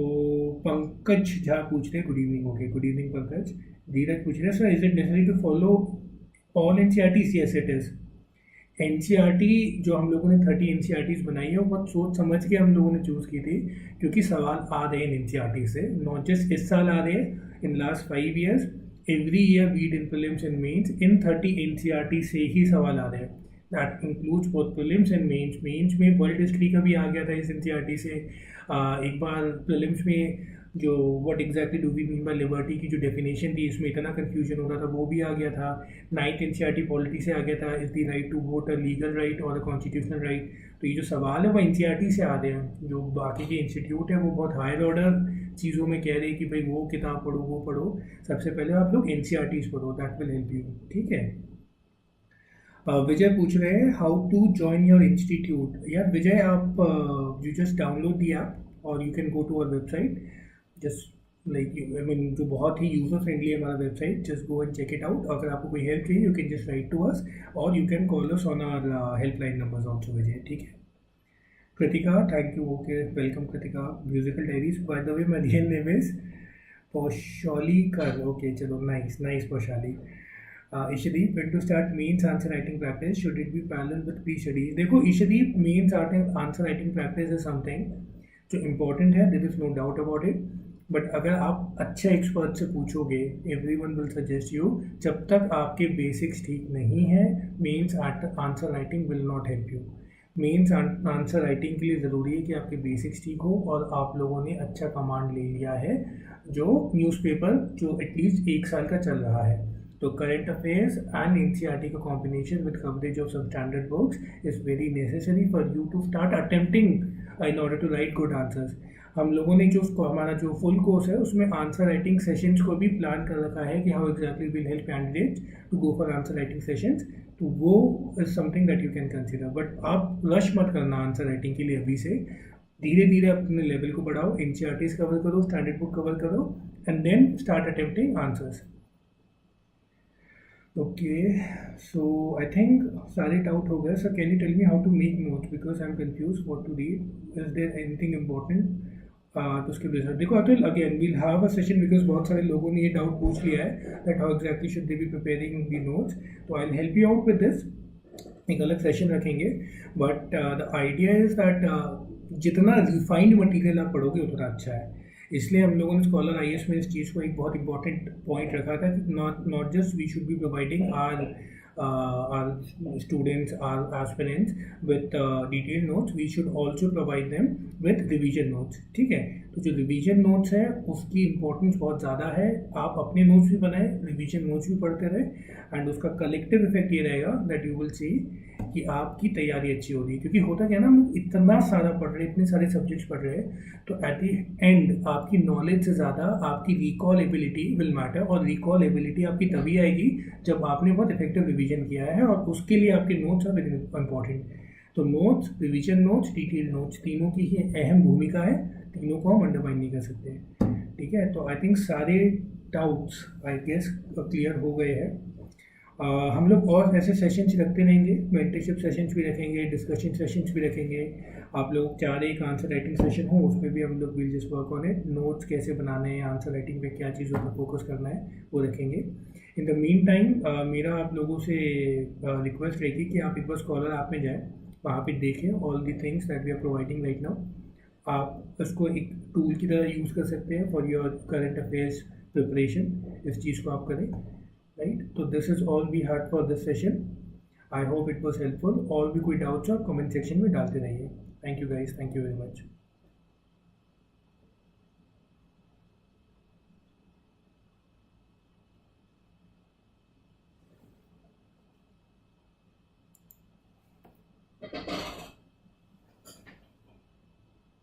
पंकज झा पूछ रहे हैं, good evening. Okay, good evening Pankaj. Dheeraj पूछ रहे हैं, sir is it necessary to follow all NCERT? Yes it is. NCERT जो हम लोगों ने 30 एनसीईआरटीज बनाई है वो बहुत सोच समझ के हम लोगों ने चूज़ की थी, क्योंकि सवाल आ रहे हैं एनसीईआरटी से, नॉट जस्ट इस साल आ रहे हैं, in last 5 years every year we'd in prelims and mains in 30 NCERT से ही सवाल आ रहे हैं। That includes both prelims and mains. Mains में वर्ल्ड हिस्ट्री का भी आ गया था इस एनसीईआरटी से। एक बार प्रीलिम्स में जो what exactly do we mean by liberty की जो डेफिनेशन थी, इसमें इतना कंफ्यूजन हो रहा था, वो भी आ गया था। 9th एनसीईआरटी पॉलिटी से आ गया था, is the right to vote a legal right और अ कॉन्स्टिट्यूशनल राइट। तो ये जो सवाल है वो एनसीईआरटी से आ रहे हैं। जो बाकी के इंस्टीट्यूट है वो बहुत हायर ऑर्डर चीज़ों में कह रहे हैं कि भाई वो किताब पढ़ो, वो पढ़ो। सबसे पहले आप लोग एनसीईआरटीज पढ़ो, दैट विल हेल्प यू। ठीक है। विजय पूछ रहे हैं how to join your institute. यार विजय, आप you just download the app और you can go to our website, just like I mean जो बहुत ही यूज़र फ्रेंडली है हमारा website, just go and check it out. अगर आपको कोई हेल्प चाहिए you can just write to us और you can call us on our helpline numbers also Vijay. ठीक है। Kritika, thank you. Okay, welcome Kritika. Musical diaries, by the way my real name is Poushalikar. Okay, चलो, nice nice Poushali. Ishdeep, when to start means answer writing practice, should it be parallel with pre-studies? देखो Ishdeep, means answer writing practice is something जो important है, there is no doubt about it. But अगर आप अच्छे expert से पूछोगे, everyone will suggest you, जब तक आपके बेसिक्स ठीक नहीं है mains answer writing will not help you. Mains answer writing के लिए ज़रूरी है कि आपके बेसिक्स ठीक हो और आप लोगों ने अच्छा कमांड ले लिया है, जो न्यूज़पेपर जो एटलीस्ट 1 साल का चल रहा है। तो करंट अफेयर्स एंड एनसीईआरटी का combination with coverage of some standard books is very necessary for you to start attempting in order to write good answers. हम लोगों ने जो हमारा जो फुल कोर्स है उसमें आंसर राइटिंग सेशंस को भी प्लान कर रखा है कि how exactly will help candidates to go for answer writing sessions. तो वो is something that you can consider. But आप रश मत करना आंसर राइटिंग के लिए अभी से, धीरे धीरे अपने लेवल को बढ़ाओ, एनसीईआरटीज कवर करो, स्टैंडर्ड बुक कवर करो and then start attempting answers. Okay, so I think सारे डाउट हो गए। Sir can you tell me how to make notes because I am confuse what to read, is there anything important? तो उसके basis देखो, Atal again we'll have a session because बहुत सारे लोगों ने ये डाउट पूछ लिया है that how exactly should they B preparing the notes. तो I will help you out with this, एक अलग सेशन रखेंगे। But the idea is that जितना रिफाइंड मटीरियल आप पढ़ोगे उतना अच्छा है। इसलिए हम लोगों ने स्कॉलर आईएएस में इस चीज़ को एक बहुत इंपॉर्टेंट पॉइंट रखा था कि not just we should be providing our students, our aspirants with detailed notes, we should also provide them with revision notes। ठीक है। तो जो रिवीजन नोट्स है उसकी इम्पोर्टेंस बहुत ज़्यादा है। आप अपने नोट्स भी बनाएं, रिवीजन नोट्स भी पढ़ते रहें एंड उसका कलेक्टिव इफेक्ट ये रहेगा दैट यू विल सी कि आपकी तैयारी अच्छी हो रही है। क्योंकि होता क्या है ना, हम लोग इतना सारा पढ़ रहे हैं, इतने सारे सब्जेक्ट्स पढ़ रहे हैं, तो एट द एंड आपकी नॉलेज से ज़्यादा आपकी रिकॉल एबिलिटी विल मैटर। और रिकॉल एबिलिटी आपकी तभी आएगी जब आपने बहुत इफेक्टिव रिवीजन किया है, और उसके लिए आपके नोट्स आर वेरी इंपॉर्टेंट। तो notes, revision notes, detail notes, तीनों की ही अहम भूमिका है, तीनों को हम अंडरमाइन नहीं कर सकते। ठीक है। तो आई थिंक सारे डाउट्स आई गेस क्लियर हो गए हैं। हम लोग और ऐसे सेशंस रखते रहेंगे, मेंटरशिप सेशंस भी रखेंगे, डिस्कशन सेशंस भी रखेंगे। आप लोग चाह रहे एक आंसर राइटिंग सेशन हो, उसमें भी हम लोग will just work on it. Notes कैसे बनाने हैं, आंसर राइटिंग पे क्या चीज़ों पर फोकस करना है, वो रखेंगे। इन द मीन टाइम मेरा आप लोगों से रिक्वेस्ट रहेगी कि आप एक बार स्कॉलर ऐप में जाएँ, वहाँ पे देखें all the things that we are providing right now. आप इसको एक टूल की तरह यूज़ कर सकते हैं for your current affairs preparation. इस चीज़ को आप करें, राइट। तो this is all we had for this session. I hope it was helpful. और भी कोई डाउट्स हो कमेंट सेक्शन में डालते रहिए। Thank you guys, thank you very much.